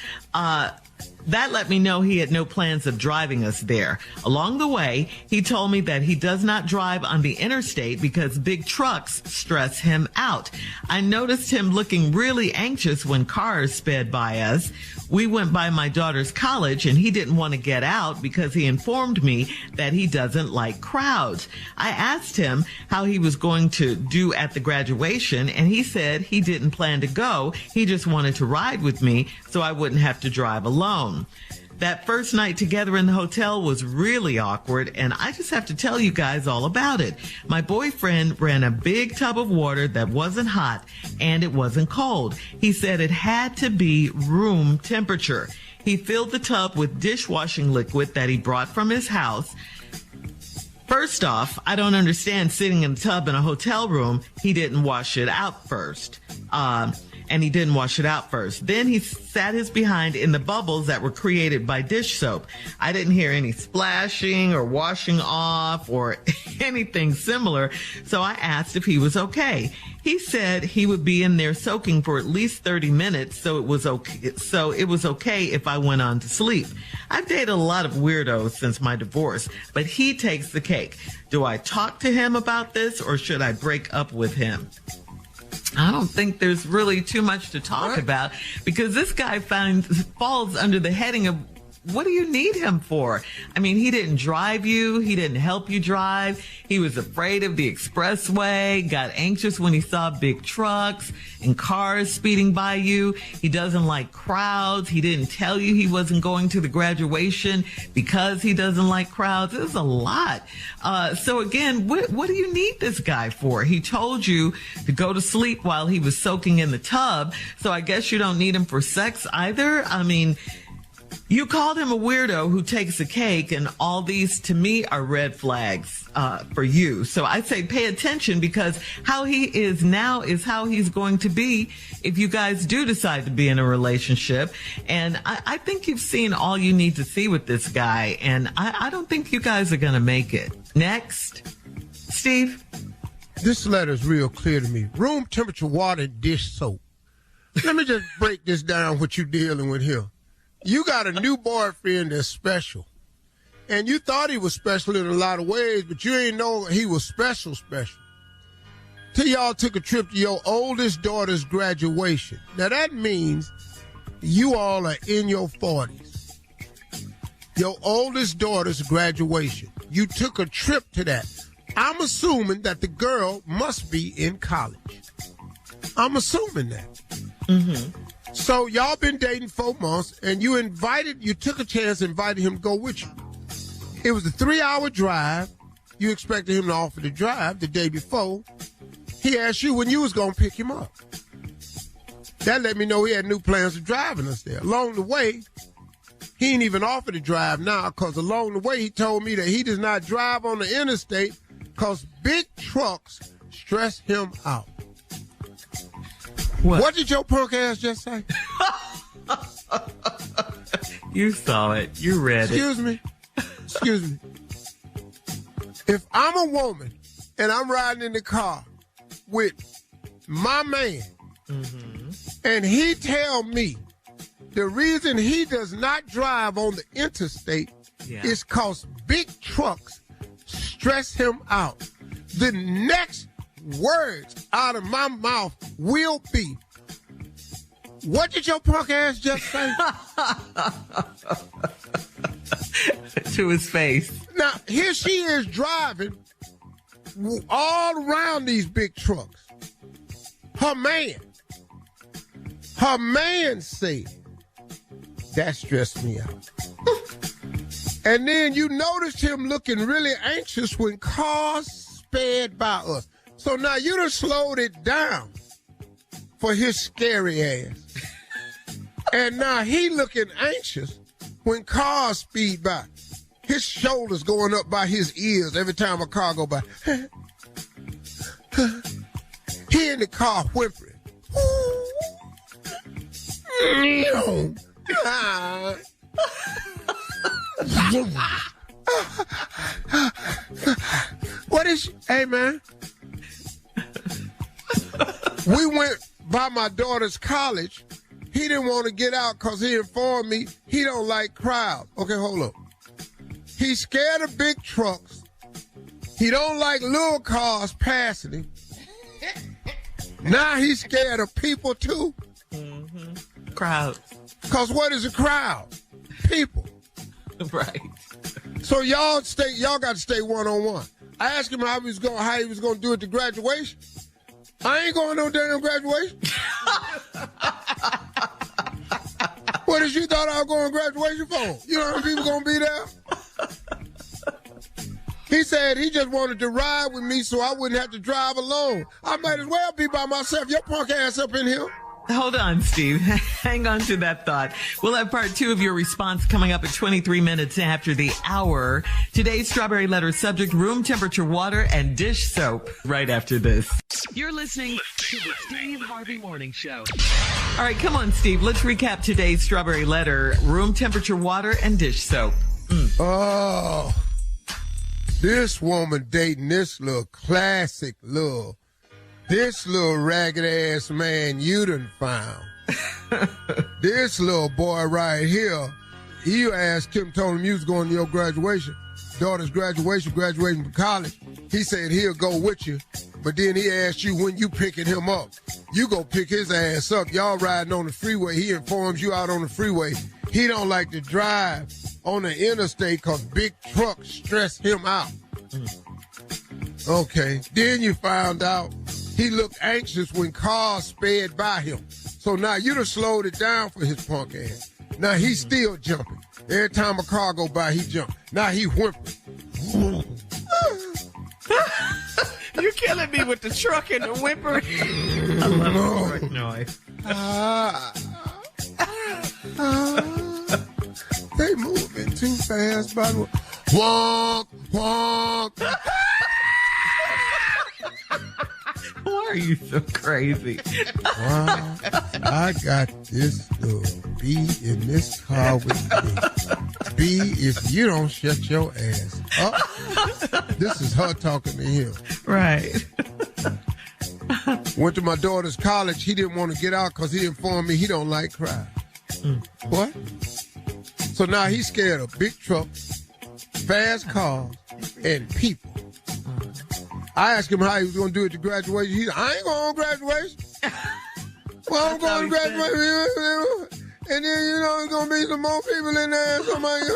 That let me know he had no plans of driving us there. Along the way, he told me that he does not drive on the interstate because big trucks stress him out. I noticed him looking really anxious when cars sped by us. We went by my daughter's college and he didn't want to get out because he informed me that he doesn't like crowds. I asked him how he was going to do at the graduation, and he said he didn't plan to go. He just wanted to ride with me so I wouldn't have to drive alone. That first night together in the hotel was really awkward, and I just have to tell you guys all about it. My boyfriend ran a big tub of water that wasn't hot and it wasn't cold. He said it had to be room temperature. He filled the tub with dishwashing liquid that he brought from his house. First off, I don't understand sitting in a tub in a hotel room. He didn't wash it out first. Then he sat his behind in the bubbles that were created by dish soap. I didn't hear any splashing or washing off or anything similar, so I asked if he was okay. He said he would be in there soaking for at least 30 minutes, so it was okay if I went on to sleep. I've dated a lot of weirdos since my divorce, but he takes the cake. Do I talk to him about this, or should I break up with him? I don't think there's really too much to talk about, because this guy falls under the heading of, what do you need him for? I mean, he didn't drive you. He didn't help you drive. He was afraid of the expressway, got anxious when he saw big trucks and cars speeding by you. He doesn't like crowds. He didn't tell you he wasn't going to the graduation because he doesn't like crowds. There's a lot. So again, what do you need this guy for? He told you to go to sleep while he was soaking in the tub. So I guess you don't need him for sex either. I mean, you called him a weirdo who takes a cake, and all these, to me, are red flags for you. So I say pay attention, because how he is now is how he's going to be if you guys do decide to be in a relationship. And I think you've seen all you need to see with this guy, and I don't think you guys are going to make it. Next, Steve. This letter is real clear to me. Room temperature water, dish soap. Let me just break this down, what you're dealing with here. You got a new boyfriend that's special. And you thought he was special in a lot of ways, but you ain't know he was special. Till y'all took a trip to your oldest daughter's graduation. Now that means you all are in your 40s. Your oldest daughter's graduation. You took a trip to that. I'm assuming that the girl must be in college. I'm assuming that. Mm-hmm. So y'all been dating 4 months, and you took a chance and invited him to go with you. It was a 3-hour drive. You expected him to offer to drive the day before. He asked you when you was going to pick him up. That let me know he had new plans of driving us there. Along the way, he ain't even offered to drive now, because along the way he told me that he does not drive on the interstate because big trucks stress him out. What did your punk ass just say? You saw it. You read Excuse me. If I'm a woman and I'm riding in the car with my man, and he tell me the reason he does not drive on the interstate is because big trucks stress him out, the next words out of my mouth will be, what did your punk ass just say? To his face. Now, here she is driving all around these big trucks. Her man said, that stressed me out. And then you noticed him looking really anxious when cars sped by us. So now you done slowed it down for his scary ass. And now he looking anxious when cars speed by. His shoulders going up by his ears every time a car go by. He in the car whimpering. What is... Hey, man. We went by my daughter's college. He didn't want to get out because he informed me he don't like crowds. Okay, hold up. He's scared of big trucks. He don't like little cars passing him. Now he's scared of people too. Mm-hmm. Crowds. Because what is a crowd? People. Right. So y'all got to stay one-on-one. I asked him how he was going to do it to graduation. I ain't going to no damn graduation. What did you thought I was going to graduation for? You know how many people going to be there? He said he just wanted to ride with me so I wouldn't have to drive alone. I might as well be by myself. Your punk ass up in here. Hold on, Steve. Hang on to that thought. We'll have part 2 of your response coming up at 23 minutes after the hour. Today's Strawberry Letter subject, room temperature water and dish soap, right after this. You're listening to the Steve Harvey Morning Show. All right, come on, Steve. Let's recap today's Strawberry Letter, room temperature water and dish soap. Oh, this woman dating this little classic this little ragged ass man you done found. This little boy right here, you asked him, told him you was going to your graduation, daughter's graduation from college. He said he'll go with you But then he asked you when you picking him up. You go pick his ass up. Y'all riding on the freeway. He informs you out on the freeway. He don't like to drive on the interstate because big trucks stress him out. Okay. Then you found out he looked anxious when cars sped by him. So now you done slowed it down for his punk ass. Now he's still jumping. Every time a car go by, he jump. Now he whimpering. You're killing me with the truck and the whimpering. I love the truck noise. They moving too fast, by the way. Wonk, wonk. Why are you so crazy? Wow, I got this little B in this car with me. B, if you don't shut your ass up. This is her talking to him. Right. Went to my daughter's college. He didn't want to get out because he informed me he don't like crowds. What? So now he's scared of big trucks, fast cars, and people. I asked him how he was going to do it to graduation. He said, I ain't going to graduation. Well, I'm going to graduation. And then, there's going to be some more people in there. And somebody,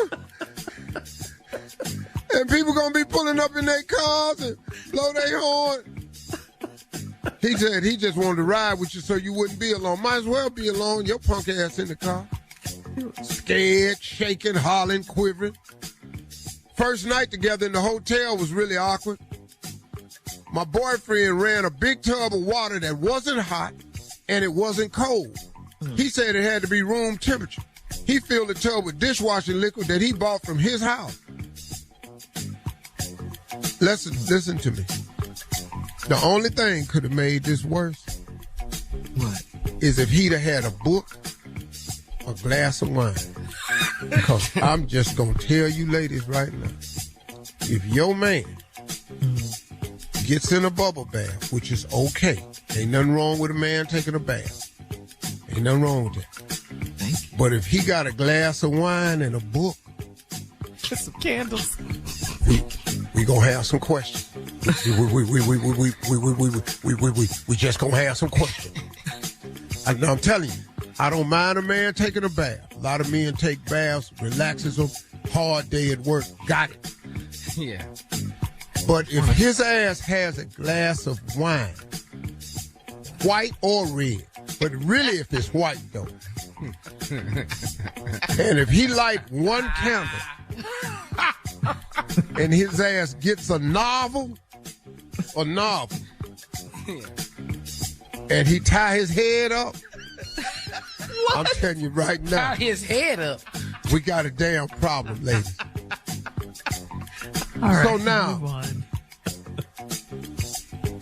and people going to be pulling up in their cars and blow their horn. He said he just wanted to ride with you so you wouldn't be alone. Might as well be alone. Your punk ass in the car. Scared, shaking, hollering, quivering. First night together in the hotel was really awkward. My boyfriend ran a big tub of water that wasn't hot and it wasn't cold. He said it had to be room temperature. He filled the tub with dishwashing liquid that he bought from his house. Listen to me. The only thing could have made this worse is if he'd have had a book, a glass of wine. Because I'm just going to tell you ladies right now, if your man gets in a bubble bath, which is okay. Ain't nothing wrong with a man taking a bath. Ain't nothing wrong with that. Thank you. But if he got a glass of wine and a book, get some candles. We gonna have some questions. We just gonna have some questions. I'm telling you, I don't mind a man taking a bath. A lot of men take baths, relaxes them, hard day at work, got it. Yeah. But if his ass has a glass of wine, white or red, but really if it's white though, and if he light one candle and his ass gets a novel, and he tie his head up, I'm telling you right now, tie his head up. We got a damn problem, ladies. All right, so now,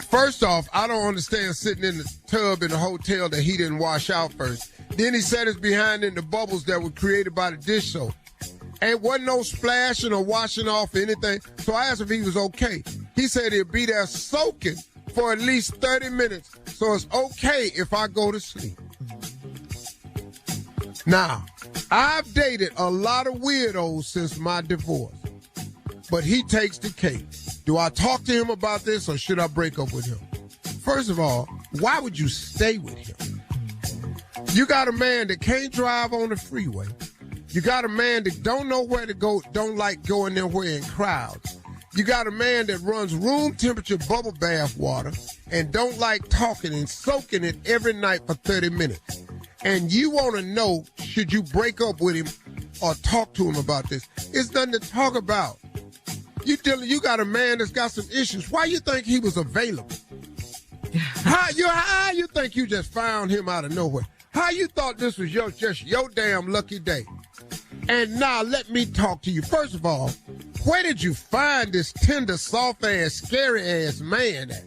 first off, I don't understand sitting in the tub in the hotel that he didn't wash out first. Then he set his behind in the bubbles that were created by the dish soap. And wasn't no splashing or washing off or anything. So I asked if he was okay. He said he'll be there soaking for at least 30 minutes. So it's okay if I go to sleep. Now, I've dated a lot of weirdos since my divorce. But he takes the cake. Do I talk to him about this or should I break up with him? First of all, why would you stay with him? You got a man that can't drive on the freeway. You got a man that don't know where to go, don't like going nowhere in crowds. You got a man that runs room temperature bubble bath water and don't like talking and soaking it every night for 30 minutes. And you want to know, should you break up with him or talk to him about this? It's nothing to talk about. You got a man that's got some issues. Why you think he was available? How you think you just found him out of nowhere? How you thought this was just your damn lucky day? And now let me talk to you. First of all, where did you find this tender, soft-ass, scary-ass man at?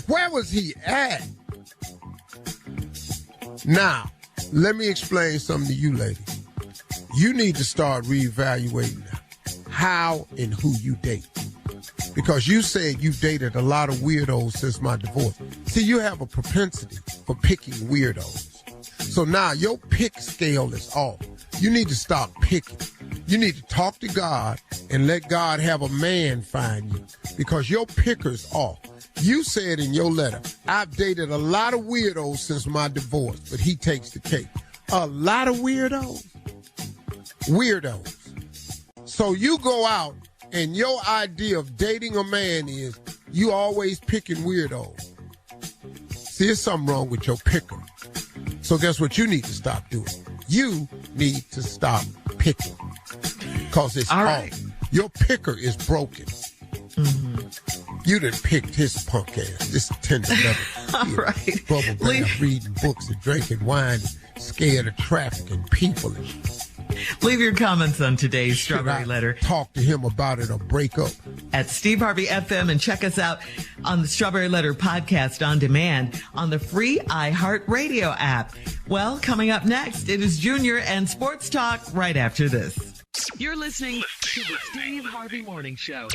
Where was he at? Now, let me explain something to you ladies. You need to start reevaluating how and who you date. Because you said you've dated a lot of weirdos since my divorce. See, you have a propensity for picking weirdos. So now your pick scale is off. You need to stop picking. You need to talk to God and let God have a man find you because your picker's off. You said in your letter, I've dated a lot of weirdos since my divorce, but he takes the cake. A lot of weirdos? Weirdos. So you go out and your idea of dating a man is you always picking weirdos. See, there's something wrong with your picker. So guess what you need to stop doing? You need to stop picking. Because it's all right. Your picker is broken. Mm-hmm. You done picked his punk ass. This tender never. All right. Bubble bath, reading books and drinking wine, scared of traffic and people. Leave your comments on today's Strawberry Letter. Talk to him about it or break up. At Steve Harvey FM, and check us out on the Strawberry Letter podcast on demand on the free iHeartRadio app. Well, coming up next, it is Junior and Sports Talk right after this. You're listening to the Steve Harvey Morning Show.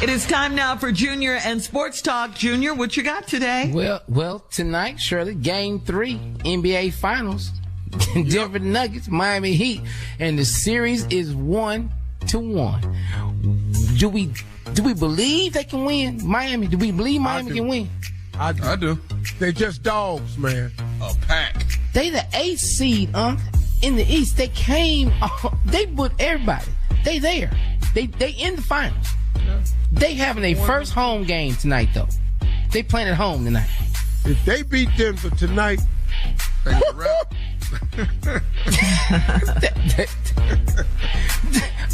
It is time now for Junior and Sports Talk. Junior, what you got today? Well, tonight, Shirley, Game 3, NBA Finals. Denver Nuggets, Miami Heat, and the series is 1-1. Do we believe they can win? Miami, do we believe Miami can win? I do. They just dogs, man. A pack. They the 8th seed, in the East. They came, they put everybody. They there. They in the finals. Yeah. They having their first home game tonight, though. They playing at home tonight. If they beat Denver tonight,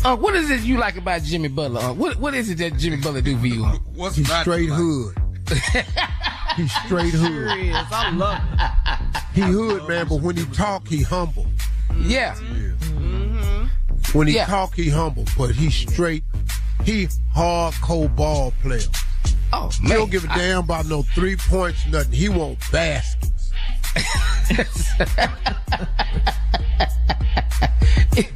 what is it you like about Jimmy Butler? What is it that Jimmy Butler do for you? He's straight hood. He's straight hood. I love it. He hood, man, but when he talk, he humble. Yeah. Mm-hmm. When he talk, he humble, but he straight. He hardcore ball player. Oh, man. He don't give a damn about no 3 points, nothing. He want baskets.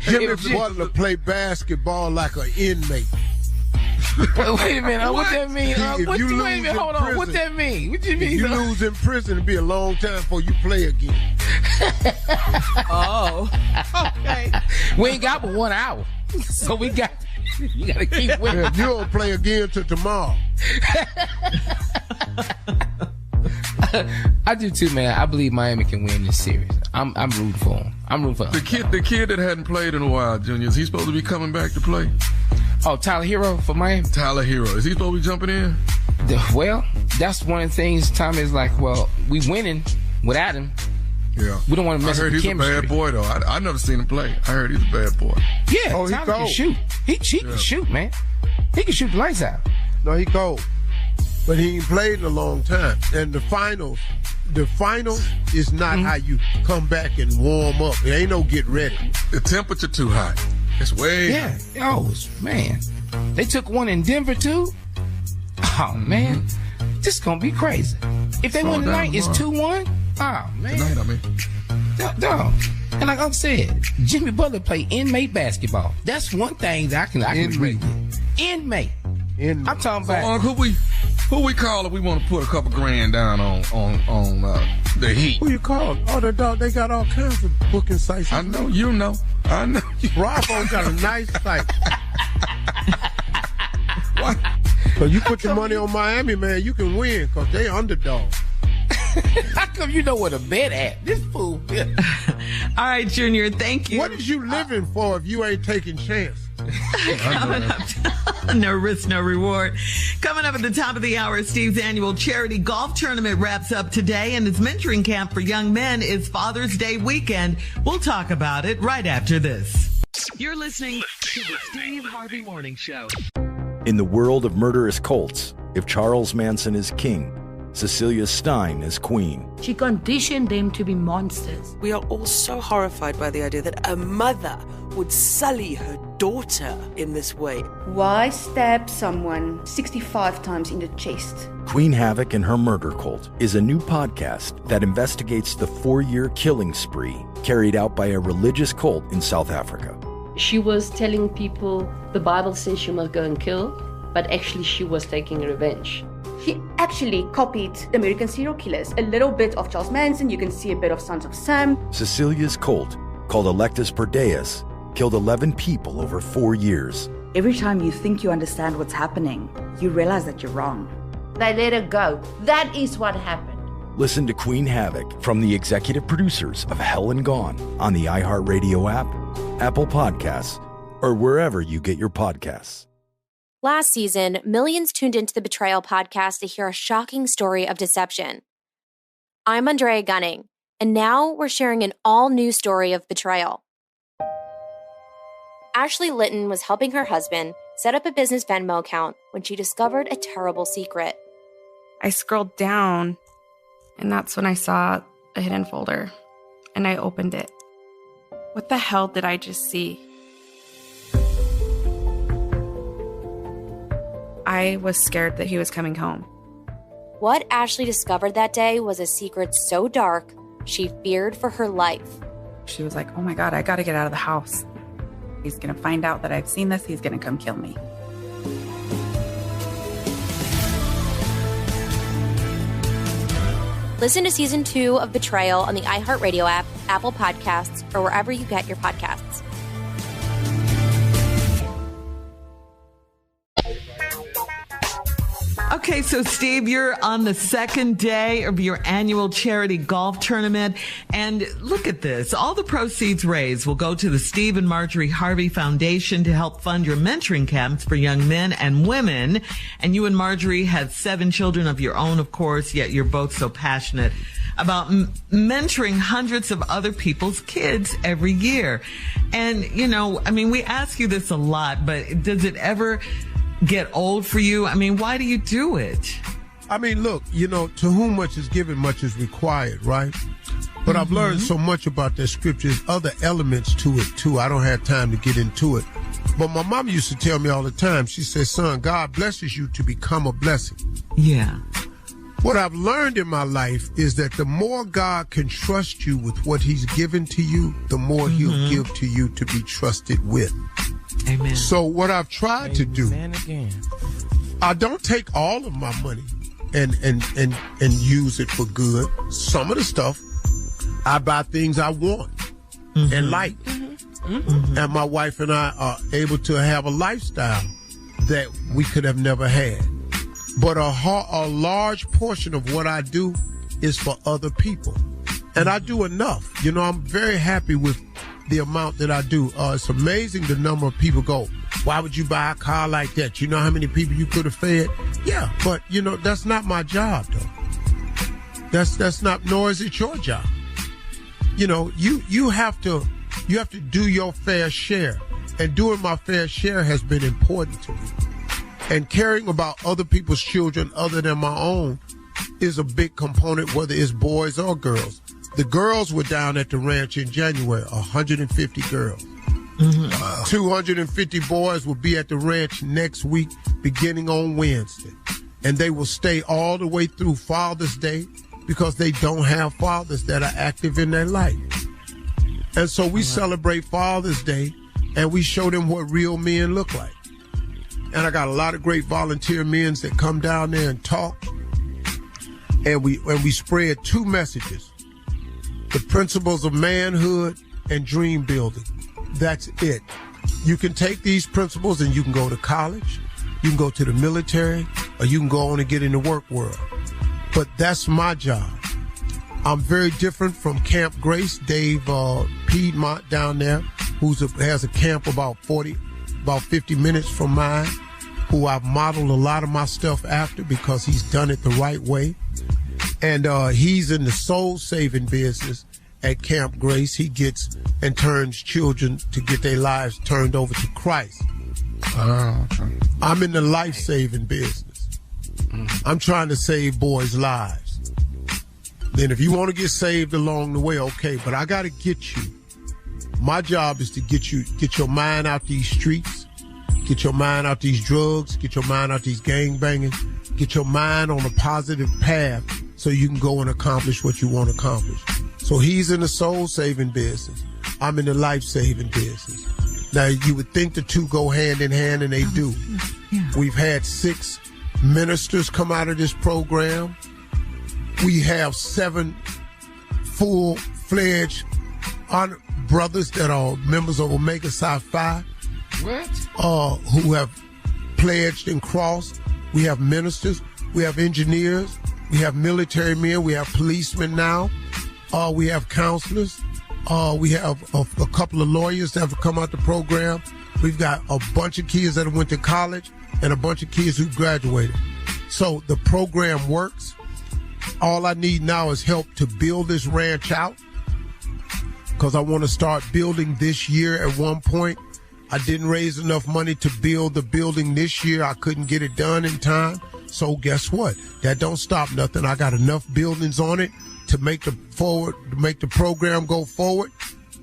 Jimmy Butler play basketball like an inmate. Wait a minute, what that mean? Wait a minute, hold on. What that mean? What you mean? If you lose in prison, it'll be a long time before you play again. Oh, okay. We ain't got but 1 hour, so you got to keep winning. Yeah, you don't play again till tomorrow. I do too, man. I believe Miami can win this series. I'm rooting for him. I'm rooting for him. The kid that hadn't played in a while, Junior, is he supposed to be coming back to play? Oh, Tyler Hero for Miami? Tyler Hero. Is he supposed to be jumping in? Well, that's one of the things Tommy is like, well, we winning without him. Yeah. We don't want to mess with the chemistry. I heard he's a bad boy, though. I never seen him play. I heard he's a bad boy. Yeah, Tyler can shoot. He can shoot, man. He can shoot the lights out. No, he cold. But he ain't played in a long time. And the finals is not how you come back and warm up. There ain't no get ready. The temperature too hot. It's way high. Oh, man. They took one in Denver, too? Oh, man. This is going to be crazy. If they win tonight, it's 2-1. Oh, man. Tonight, I mean. Dog. And like I said, Jimmy Butler play inmate basketball. That's one thing that I can agree with. Inmate. I'm talking about. So, who we call if we want to put a couple grand down on the Heat? Who you call? Oh, the dog. They got all kinds of booking sites. I know you know. I know. Bravo got a nice site. What? So you put your money on Miami, man, you can win because they underdog. How come you know where the bet at? This fool. All right, Junior, thank you. What is you living for if you ain't taking chance? Coming up, no risk, no reward. Coming up at the top of the hour, Steve's annual charity golf tournament wraps up today, and his mentoring camp for young men is Father's Day weekend. We'll talk about it right after this. You're listening to the Steve Harvey Morning Show. In the world of murderous cults, if Charles Manson is king, Cecilia Stein is queen. She conditioned them to be monsters. We are all so horrified by the idea that a mother would sully her daughter in this way. Why stab someone 65 times in the chest? Queen Havoc and Her Murder Cult is a new podcast that investigates the 4-year killing spree carried out by a religious cult in South Africa. She was telling people the Bible says you must go and kill, but actually she was taking revenge. He actually copied American serial killers. A little bit of Charles Manson, you can see a bit of Sons of Sam. Cecilia's cult, called Electus Perdeus, killed 11 people over 4 years. Every time you think you understand what's happening, you realize that you're wrong. They let her go. That is what happened. Listen to Queen Havoc from the executive producers of Hell and Gone on the iHeartRadio app, Apple Podcasts, or wherever you get your podcasts. Last season, millions tuned into the Betrayal podcast to hear a shocking story of deception. I'm Andrea Gunning, and now we're sharing an all-new story of betrayal. Ashley Litton was helping her husband set up a business Venmo account when she discovered a terrible secret. I scrolled down, and that's when I saw a hidden folder, and I opened it. What the hell did I just see? I was scared that he was coming home. What Ashley discovered that day was a secret so dark, she feared for her life. She was like, oh my God, I gotta get out of the house. He's gonna find out that I've seen this. He's gonna come kill me. Listen to Season 2 of Betrayal on the iHeartRadio app, Apple Podcasts, or wherever you get your podcasts. Okay, so Steve, you're on the second day of your annual charity golf tournament. And look at this. All the proceeds raised will go to the Steve and Marjorie Harvey Foundation to help fund your mentoring camps for young men and women. And you and Marjorie have 7 children of your own, of course, yet you're both so passionate about mentoring hundreds of other people's kids every year. And, you know, I mean, we ask you this a lot, but does it ever get old for you? I mean, why do you do it? I mean, look, you know, to whom much is given, much is required, right? But I've learned so much about that scripture. There's other elements to it, too. I don't have time to get into it. But my mom used to tell me all the time, she said, son, God blesses you to become a blessing. Yeah. What I've learned in my life is that the more God can trust you with what he's given to you, the more he'll give to you to be trusted with. Amen. So what I've tried to do, I don't take all of my money and use it for good. Some of the stuff, I buy things I want and like. And my wife and I are able to have a lifestyle that we could have never had. But a large portion of what I do is for other people. And I do enough. You know, I'm very happy with the amount that I do. It's amazing the number of people go, why would you buy a car like that? You know how many people you could have fed? Yeah, but, you know, that's not my job, though. That's not, nor is it your job. You know, you have to do your fair share. And doing my fair share has been important to me. And caring about other people's children other than my own is a big component, whether it's boys or girls. The girls were down at the ranch in January, 150 girls. 250 boys will be at the ranch next week, beginning on Wednesday. And they will stay all the way through Father's Day because they don't have fathers that are active in their life. And so we celebrate Father's Day and we show them what real men look like. And I got a lot of great volunteer men that come down there and talk. And we spread 2 messages. The principles of manhood and dream building. That's it. You can take these principles and you can go to college, you can go to the military, or you can go on and get in the work world. But that's my job. I'm very different from Camp Grace, Dave Piedmont down there, has a camp about 50 minutes from mine, who I've modeled a lot of my stuff after because he's done it the right way. And he's in the soul-saving business at Camp Grace. He gets and turns children to get their lives turned over to Christ. Oh, okay. I'm in the life-saving business. I'm trying to save boys' lives. Then if you want to get saved along the way, okay, but I got to get you. My job is to get your mind out these streets, get your mind out these drugs, get your mind out these gangbanging, get your mind on a positive path so you can go and accomplish what you want to accomplish. So he's in the soul-saving business. I'm in the life-saving business. Now, you would think the two go hand in hand, and they do. Yeah. We've had 6 ministers come out of this program. We have 7 full-fledged brothers that are members of Omega Psi Phi. What? Who have pledged and crossed. We have ministers. We have engineers. We have military men. We have policemen now. We have counselors. We have a couple of lawyers that have come out the program. We've got a bunch of kids that went to college and a bunch of kids who graduated. So the program works. All I need now is help to build this ranch out, because I want to start building this year at one point. I didn't raise enough money to build the building this year. I couldn't get it done in time. So guess what? That don't stop nothing. I got enough buildings on it to make the program go forward.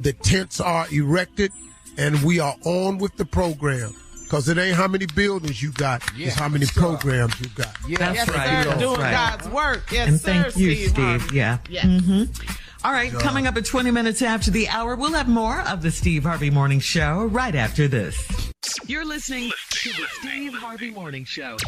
The tents are erected, and we are on with the program. Because it ain't how many buildings you got, it's how many programs you got. Yeah, that's right. Sir. Doing God's work. Yes, and sir, thank you, Steve. Yeah. All right, Yeah. coming up at 20 minutes after the hour, we'll have more of the Steve Harvey Morning Show right after this. You're listening to the Steve Harvey Morning Show.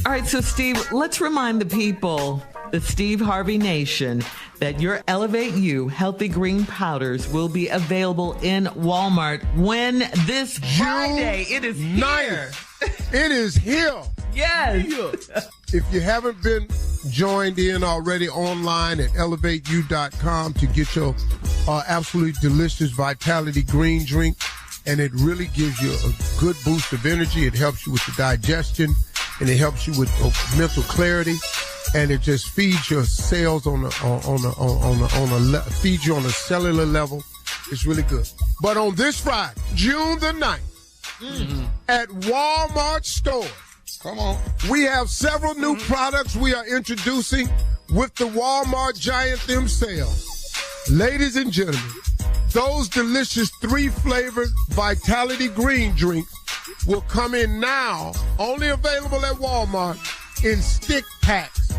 All right, so Steve, let's remind the people, the Steve Harvey Nation, that your Elevate You Healthy Green Powders will be available in Walmart when this Friday. It is here. It is here. Yes. If you haven't been joined in already online at levateyou.com to get your absolutely delicious Vitality Green drink, and it really gives you a good boost of energy. It helps you with the digestion, and it helps you with mental clarity, and it just feeds your cells feeds you on a cellular level. It's really good. But on this Friday, June the 9th, at Walmart stores, come on, we have several new products we are introducing with the Walmart giant themselves. Ladies and gentlemen, those delicious 3-flavored Vitality Green drinks will come in now, only available at Walmart in stick packs,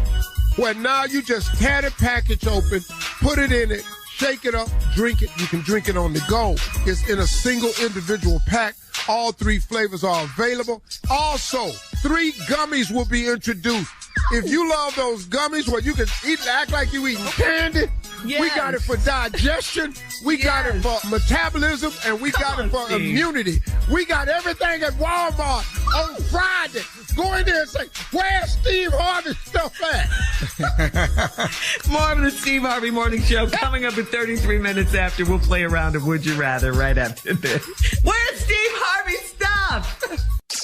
where now you just tear the package open, put it in it, shake it up, drink it. You can drink it on the go. It's in a single individual pack. All 3 flavors are available. Also, 3 gummies will be introduced. If you love those gummies where you can act like you eating candy, we got it for digestion, we got it for metabolism, and we got it for immunity. We got everything at Walmart on Friday. Go in there and say, where's Steve Harvey's stuff at? More of the Steve Harvey Morning Show coming up at 33 minutes after. We'll play a round of Would You Rather right after this. Where's Steve Harvey's stuff?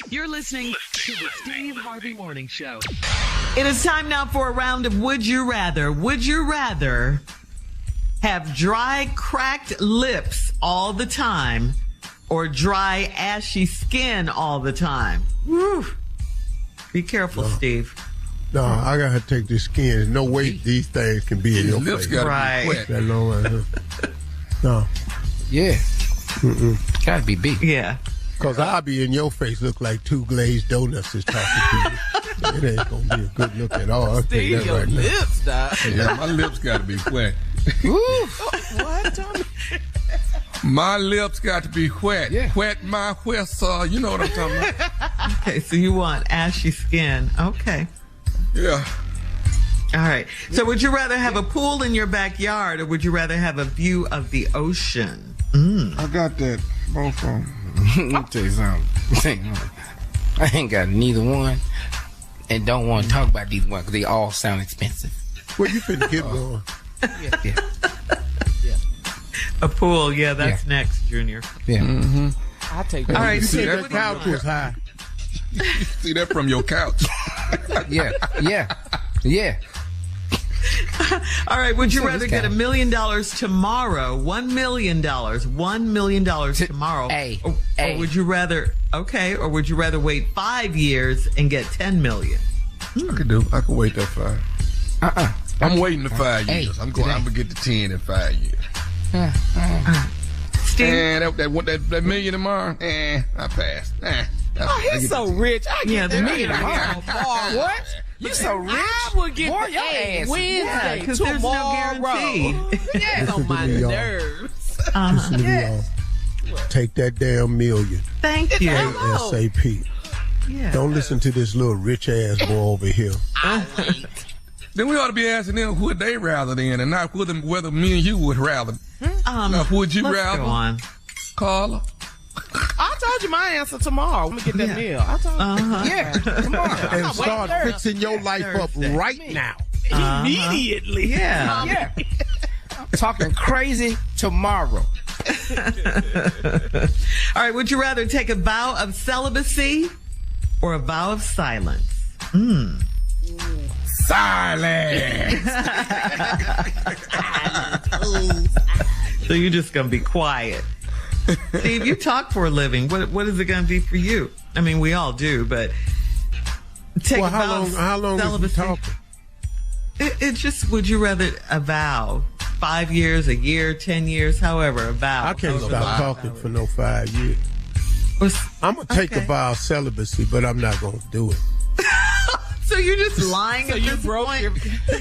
You're listening to the Steve Harvey Morning Show. It is time now for a round of Would You Rather. Would you rather have dry, cracked lips all the time or dry, ashy skin all the time? Woo. Be careful, Steve. No, I got to take this skin. There's no way these things can be in your lips face. gotta be wet. That long right here. No. Yeah. Gotta be big. Yeah. Because I'll be in your face look like 2 glazed donuts is talking to you. It ain't going to be a good look at all. I'll tell you that Steve, your right now. lips, dog. Yeah, my lips got to be wet. What, Tony? My lips got to be wet. Yeah. Wet my whistle. You know what I'm talking about. Okay, so you want ashy skin. Okay. Yeah. All right. So would you rather have a pool in your backyard or would you rather have a view of the ocean? I got that. Both of them. Let me tell you something. I ain't got neither one, and don't want to talk about these ones because they all sound expensive. Well, you finna get one. Yeah. A pool, that's next, Junior. Yeah. Mm-hmm. I take All right, You see Steve, that couch was high. You see that from your couch. Yeah. All right, would you rather get $1 million tomorrow, $1 million tomorrow, or would you rather, or would you rather wait 5 years and get $10 million? I could wait that 5. I'm waiting the 5 years. I'm gonna get the 10 in 5 year. Steve? That million tomorrow, I passed. He's so rich. I get the million tomorrow. What? You so rich? I would get Boy, your ass. Wednesday because there's no guarantee. Yeah, on my nerves. Listen to me, y'all. Take that damn million. Thank you. ASAP. Yeah. Don't listen to this little rich ass boy over here. Then we ought to be asking them who would they rather then, and not whether me and you would rather. Now, would you let's rather, go on. Carla? I told you my answer tomorrow. Let me get that meal. I told you. Yeah, come on. And start fixing your life up right now. Immediately. Yeah. Yeah. Talking crazy tomorrow. All right, would you rather take a vow of celibacy or a vow of silence? Silence. So you're just going to be quiet. Steve, you talk for a living. What is it going to be for you? I mean, we all do, but take a vow of how long is we talking? It's just, would you rather a vow? 5 years, a year, 10 years, however, a vow. I can't stop talking for no 5 years. I'm going to take a vow of celibacy, but I'm not going to do it. So you're just lying so at you this broke point?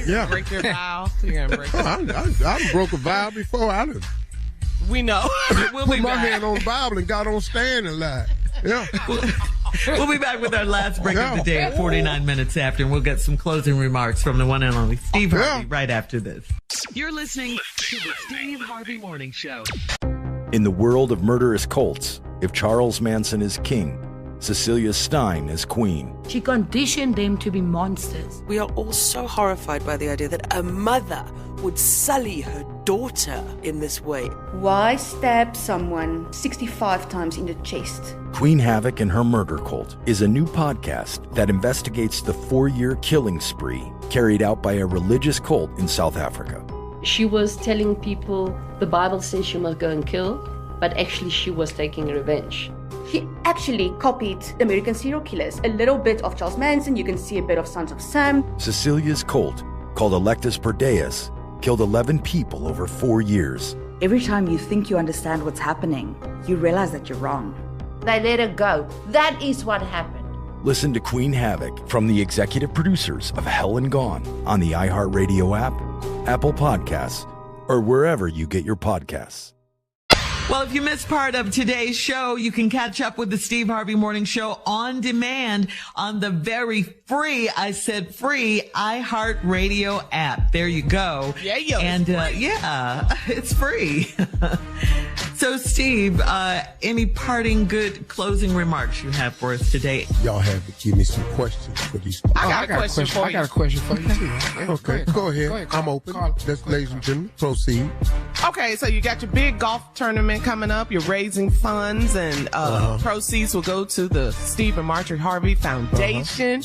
Your break your vow. You're gonna break I broke a vow before. We know. We'll put be my back. hand on the Bible and got on stand and lied. Yeah. We'll be back with our last break of the day at 49 minutes after, and we'll get some closing remarks from the one and only Steve Harvey right after this. You're listening to the Steve Harvey Morning Show. In the world of murderous cults, if Charles Manson is king, Cecilia Stein is queen. She conditioned them to be monsters. We are all so horrified by the idea that a mother would sully her daughter in this way. Why stab someone 65 times in the chest? Queen Havoc and Her Murder Cult is a new podcast that investigates the 4-year killing spree carried out by a religious cult in South Africa. She was telling people the Bible says you must go and kill, but actually she was taking revenge. She actually copied American serial killers. A little bit of Charles Manson, you can see a bit of Sons of Sam. Cecilia's cult, called Electus per Deus, killed 11 people over 4 years. Every time you think you understand what's happening, you realize that you're wrong. They let her go. That is what happened. Listen to Queen Havoc from the executive producers of Hell and Gone on the iHeartRadio app, Apple Podcasts, or wherever you get your podcasts. Well, if you missed part of today's show, you can catch up with the Steve Harvey Morning Show on demand on the very free, I said free, iHeartRadio app. There you go. Yeah, yo. And yeah, it's free. So, Steve, any parting good closing remarks you have for us today? Y'all have to give me some questions for these. I got a question for you. I got a question for you, too. Okay, go ahead. I'm open. Let's, ladies and gentlemen, proceed. Okay, so you got your big golf tournament coming up. You're raising funds, and proceeds will go to the Steve and Marjorie Harvey Foundation.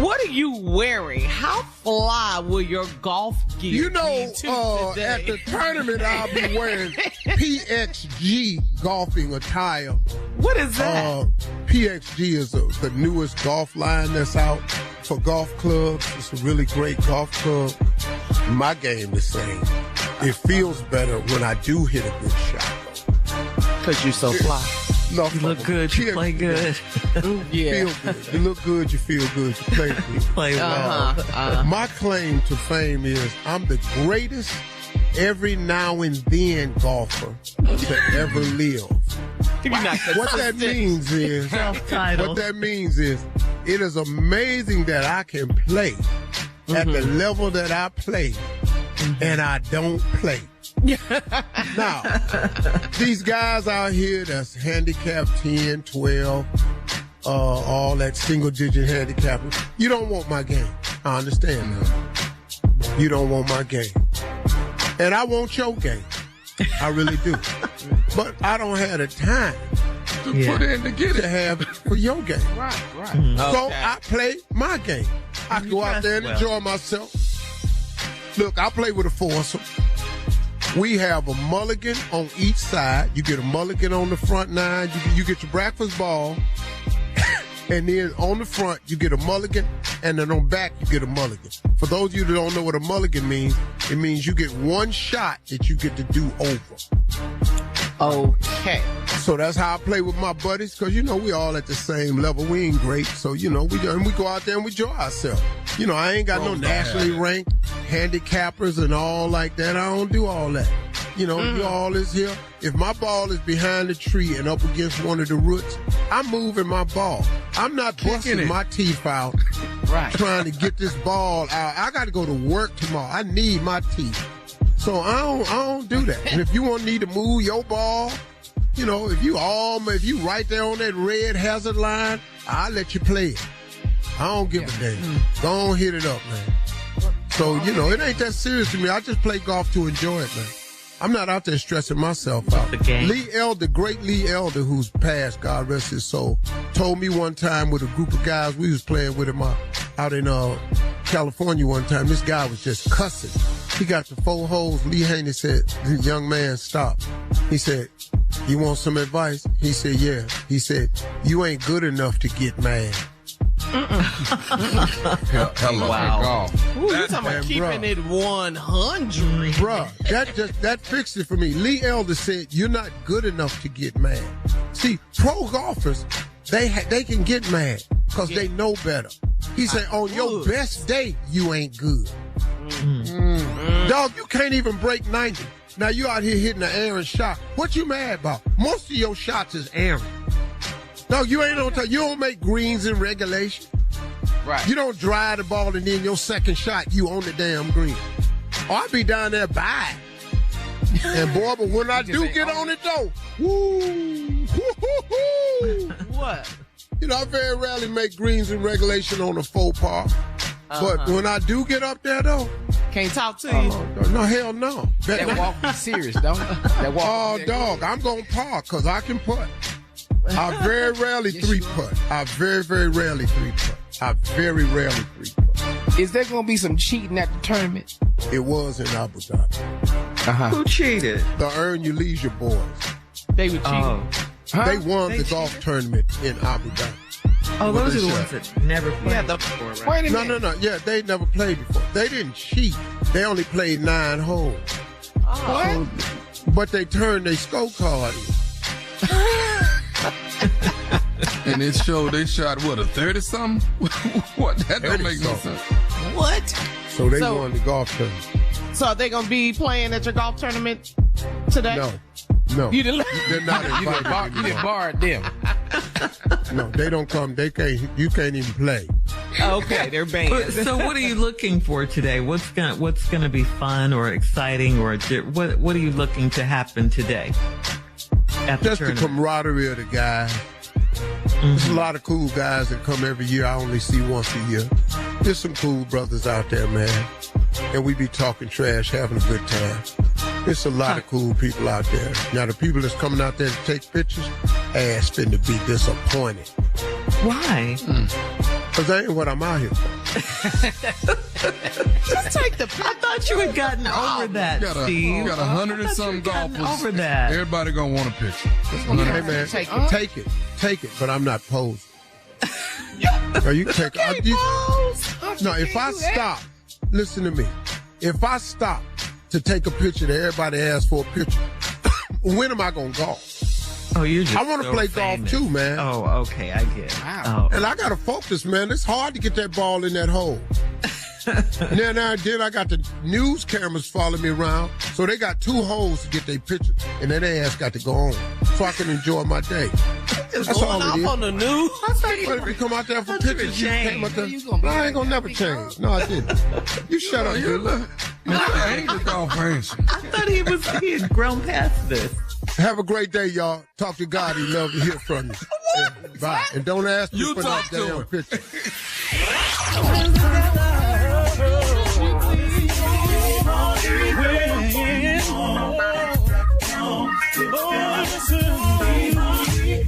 What are you wearing? How fly will your golf gear be today? At the tournament, I'll be wearing PXG golfing attire. What is that? PXG is the newest golf line that's out for golf clubs. It's a really great golf club. My game the same. It feels better when I do hit a good shot. Because you're so fly. No, you look good, you play good. Yeah. Feel good. You look good, you feel good, you play good. You play well. My claim to fame is I'm the greatest every now and then golfer to ever live. What that means is it is amazing that I can play at the level that I play, and I don't play. Now, these guys out here that's handicapped 10, 12, all that single-digit handicapping, you don't want my game. I understand that. You don't want my game. And I want your game. I really do. But I don't have the time to put in to get it to have for your game. Right. So I play my game. I go out there and enjoy myself. Look, I play with a foursome. We have a mulligan on each side. You get a mulligan on the front nine. You get your breakfast ball. And then on the front, you get a mulligan. And then on back, you get a mulligan. For those of you that don't know what a mulligan means, it means you get one shot that you get to do over. Okay. So that's how I play with my buddies, because, we all at the same level. We ain't great. So, we go out there and we enjoy ourselves. I ain't got no nationally ranked handicappers and all like that. I don't do all that. You all is here. If my ball is behind the tree and up against one of the roots, I'm moving my ball. I'm not busting my teeth out trying to get this ball out. I got to go to work tomorrow. I need my teeth. So I don't do that. And if you need to move your ball You know, if you right there on that red hazard line, I'll let you play it. I don't give a damn. Go on, hit it up, man. So, you know, it ain't that serious to me. I just play golf to enjoy it, man. I'm not out there stressing myself out. Lee Elder, great Lee Elder, who's passed, God rest his soul, told me one time with a group of guys, we was playing with him out in California one time. This guy was just cussing. He got the 4 holes. Lee Haney said, the young man, stop. He said, you want some advice? He said, yeah. He said, you ain't good enough to get mad. Hello. Wow. Ooh, you talking about keeping it 100. Bruh, that fixed it for me. Lee Elder said, you're not good enough to get mad. See, pro golfers, they can get mad because they know better. He said, on your best day, you ain't good. Dog, you can't even break 90. Now you out here hitting an errant shot. What you mad about? Most of your shots is errant. No, you ain't on time. You don't make greens in regulation. Right. You don't drive the ball and then your second shot, you on the damn green. Oh, I be down there by it. And boy, but when I do get on it though, woo, what? You know, I very rarely make greens in regulation on a faux par. But when I do get up there though, can't talk to you. No, hell no. That walk be serious, don't it? That walk. Oh, dog, I'm gonna par because I can putt. I very rarely three-putt. I very, very rarely three-putt. Is there going to be some cheating at the tournament? It was in Abu Dhabi. Who cheated? The Earn Your Leisure boys. They were cheating. They won the golf tournament in Abu Dhabi. Oh, those are the ones that never played before, right? No. Yeah, they never played before. They didn't cheat. They only played 9 holes. What? But they turned their scorecard in. And it showed they shot, what, a 30-something? What? That don't make no sense. What? So they won the golf tournament. So are they going to be playing at your golf tournament today? No. You didn't. They're not invited. You didn't borrow them. No, they don't come. They can't. You can't even play. Okay, they're banned. So what are you looking for today? What's gonna be fun or exciting or what are you looking to happen today? Just the camaraderie of the guys. There's a lot of cool guys that come every year. I only see once a year. There's some cool brothers out there, man. And we be talking trash, having a good time. There's a lot of cool people out there. Now, the people that's coming out there to take pictures, ass finna be disappointed. Why? Because that ain't what I'm out here for. Just take the picture. I thought you had gotten over that, Steve. You got 100 and some golfers. Over that. Everybody gonna want a picture. Hey, man, take it, but I'm not posing. No, you can take it. No, if I stop, listen to me. If I stop to take a picture that everybody asks for a picture, when am I gonna golf? Oh, you just I want to play golf too, man. Oh, okay, I get it. Wow. And I gotta focus, man. It's hard to get that ball in that hole. Then I got the news cameras following me around, so they got 2 holes to get their pictures, and then their ass got to go on, so I can enjoy my day. That's all it is. On the news. But if you come out there for pictures, you came out there. I ain't gonna never change. No, I didn't. You shut up, dude. I ain't the golf range. I thought he had grown past this. Have a great day, y'all. Talk to God. He love to hear from you. Yeah, bye. And don't ask me for that damn picture.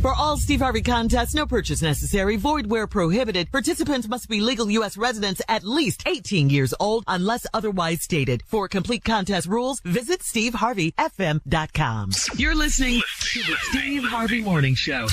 For all Steve Harvey contests, no purchase necessary, void where prohibited. Participants must be legal U.S. residents at least 18 years old unless otherwise stated. For complete contest rules, visit SteveHarveyFM.com. You're listening to the Steve Harvey Morning Show.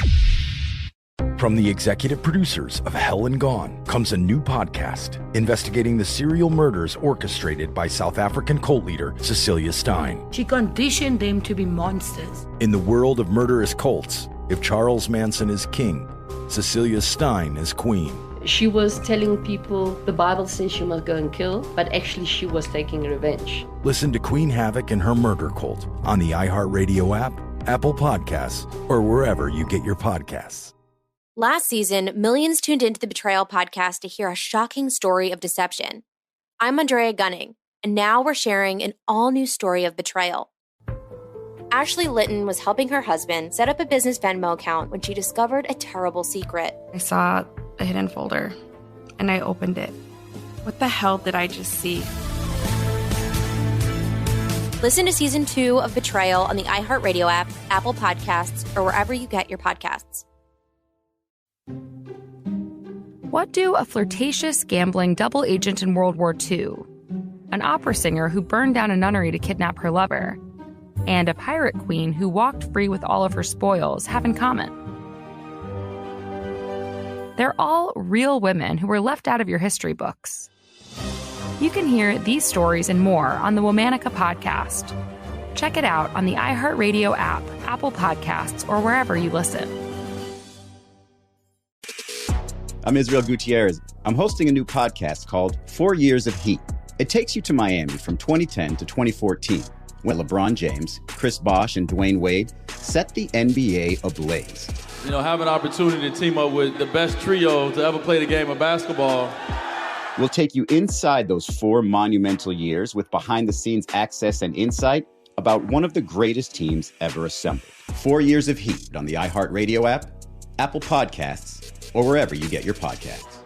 From the executive producers of Hell and Gone comes a new podcast investigating the serial murders orchestrated by South African cult leader Cecilia Stein. She conditioned them to be monsters. In the world of murderous cults, if Charles Manson is king, Cecilia Stein is queen. She was telling people the Bible says you must go and kill, but actually she was taking revenge. Listen to Queen Havoc and her murder cult on the iHeartRadio app, Apple Podcasts, or wherever you get your podcasts. Last season, millions tuned into the Betrayal podcast to hear a shocking story of deception. I'm Andrea Gunning, and now we're sharing an all-new story of betrayal. Ashley Litton was helping her husband set up a business Venmo account when she discovered a terrible secret. I saw a hidden folder, and I opened it. What the hell did I just see? Listen to Season 2 of Betrayal on the iHeartRadio app, Apple Podcasts, or wherever you get your podcasts. What do a flirtatious, gambling double agent in World War II, an opera singer who burned down a nunnery to kidnap her lover, and a pirate queen who walked free with all of her spoils have in common? They're all real women who were left out of your history books. You can hear these stories and more on the Womanica podcast. Check it out on the iHeartRadio app, Apple Podcasts, or wherever you listen. I'm Israel Gutierrez. I'm hosting a new podcast called 4 Years of Heat. It takes you to Miami from 2010 to 2014, when LeBron James, Chris Bosh, and Dwayne Wade set the NBA ablaze. You know, have an opportunity to team up with the best trio to ever play the game of basketball. We'll take you inside those 4 monumental years with behind-the-scenes access and insight about one of the greatest teams ever assembled. 4 Years of Heat on the iHeartRadio app, Apple Podcasts, or wherever you get your podcasts.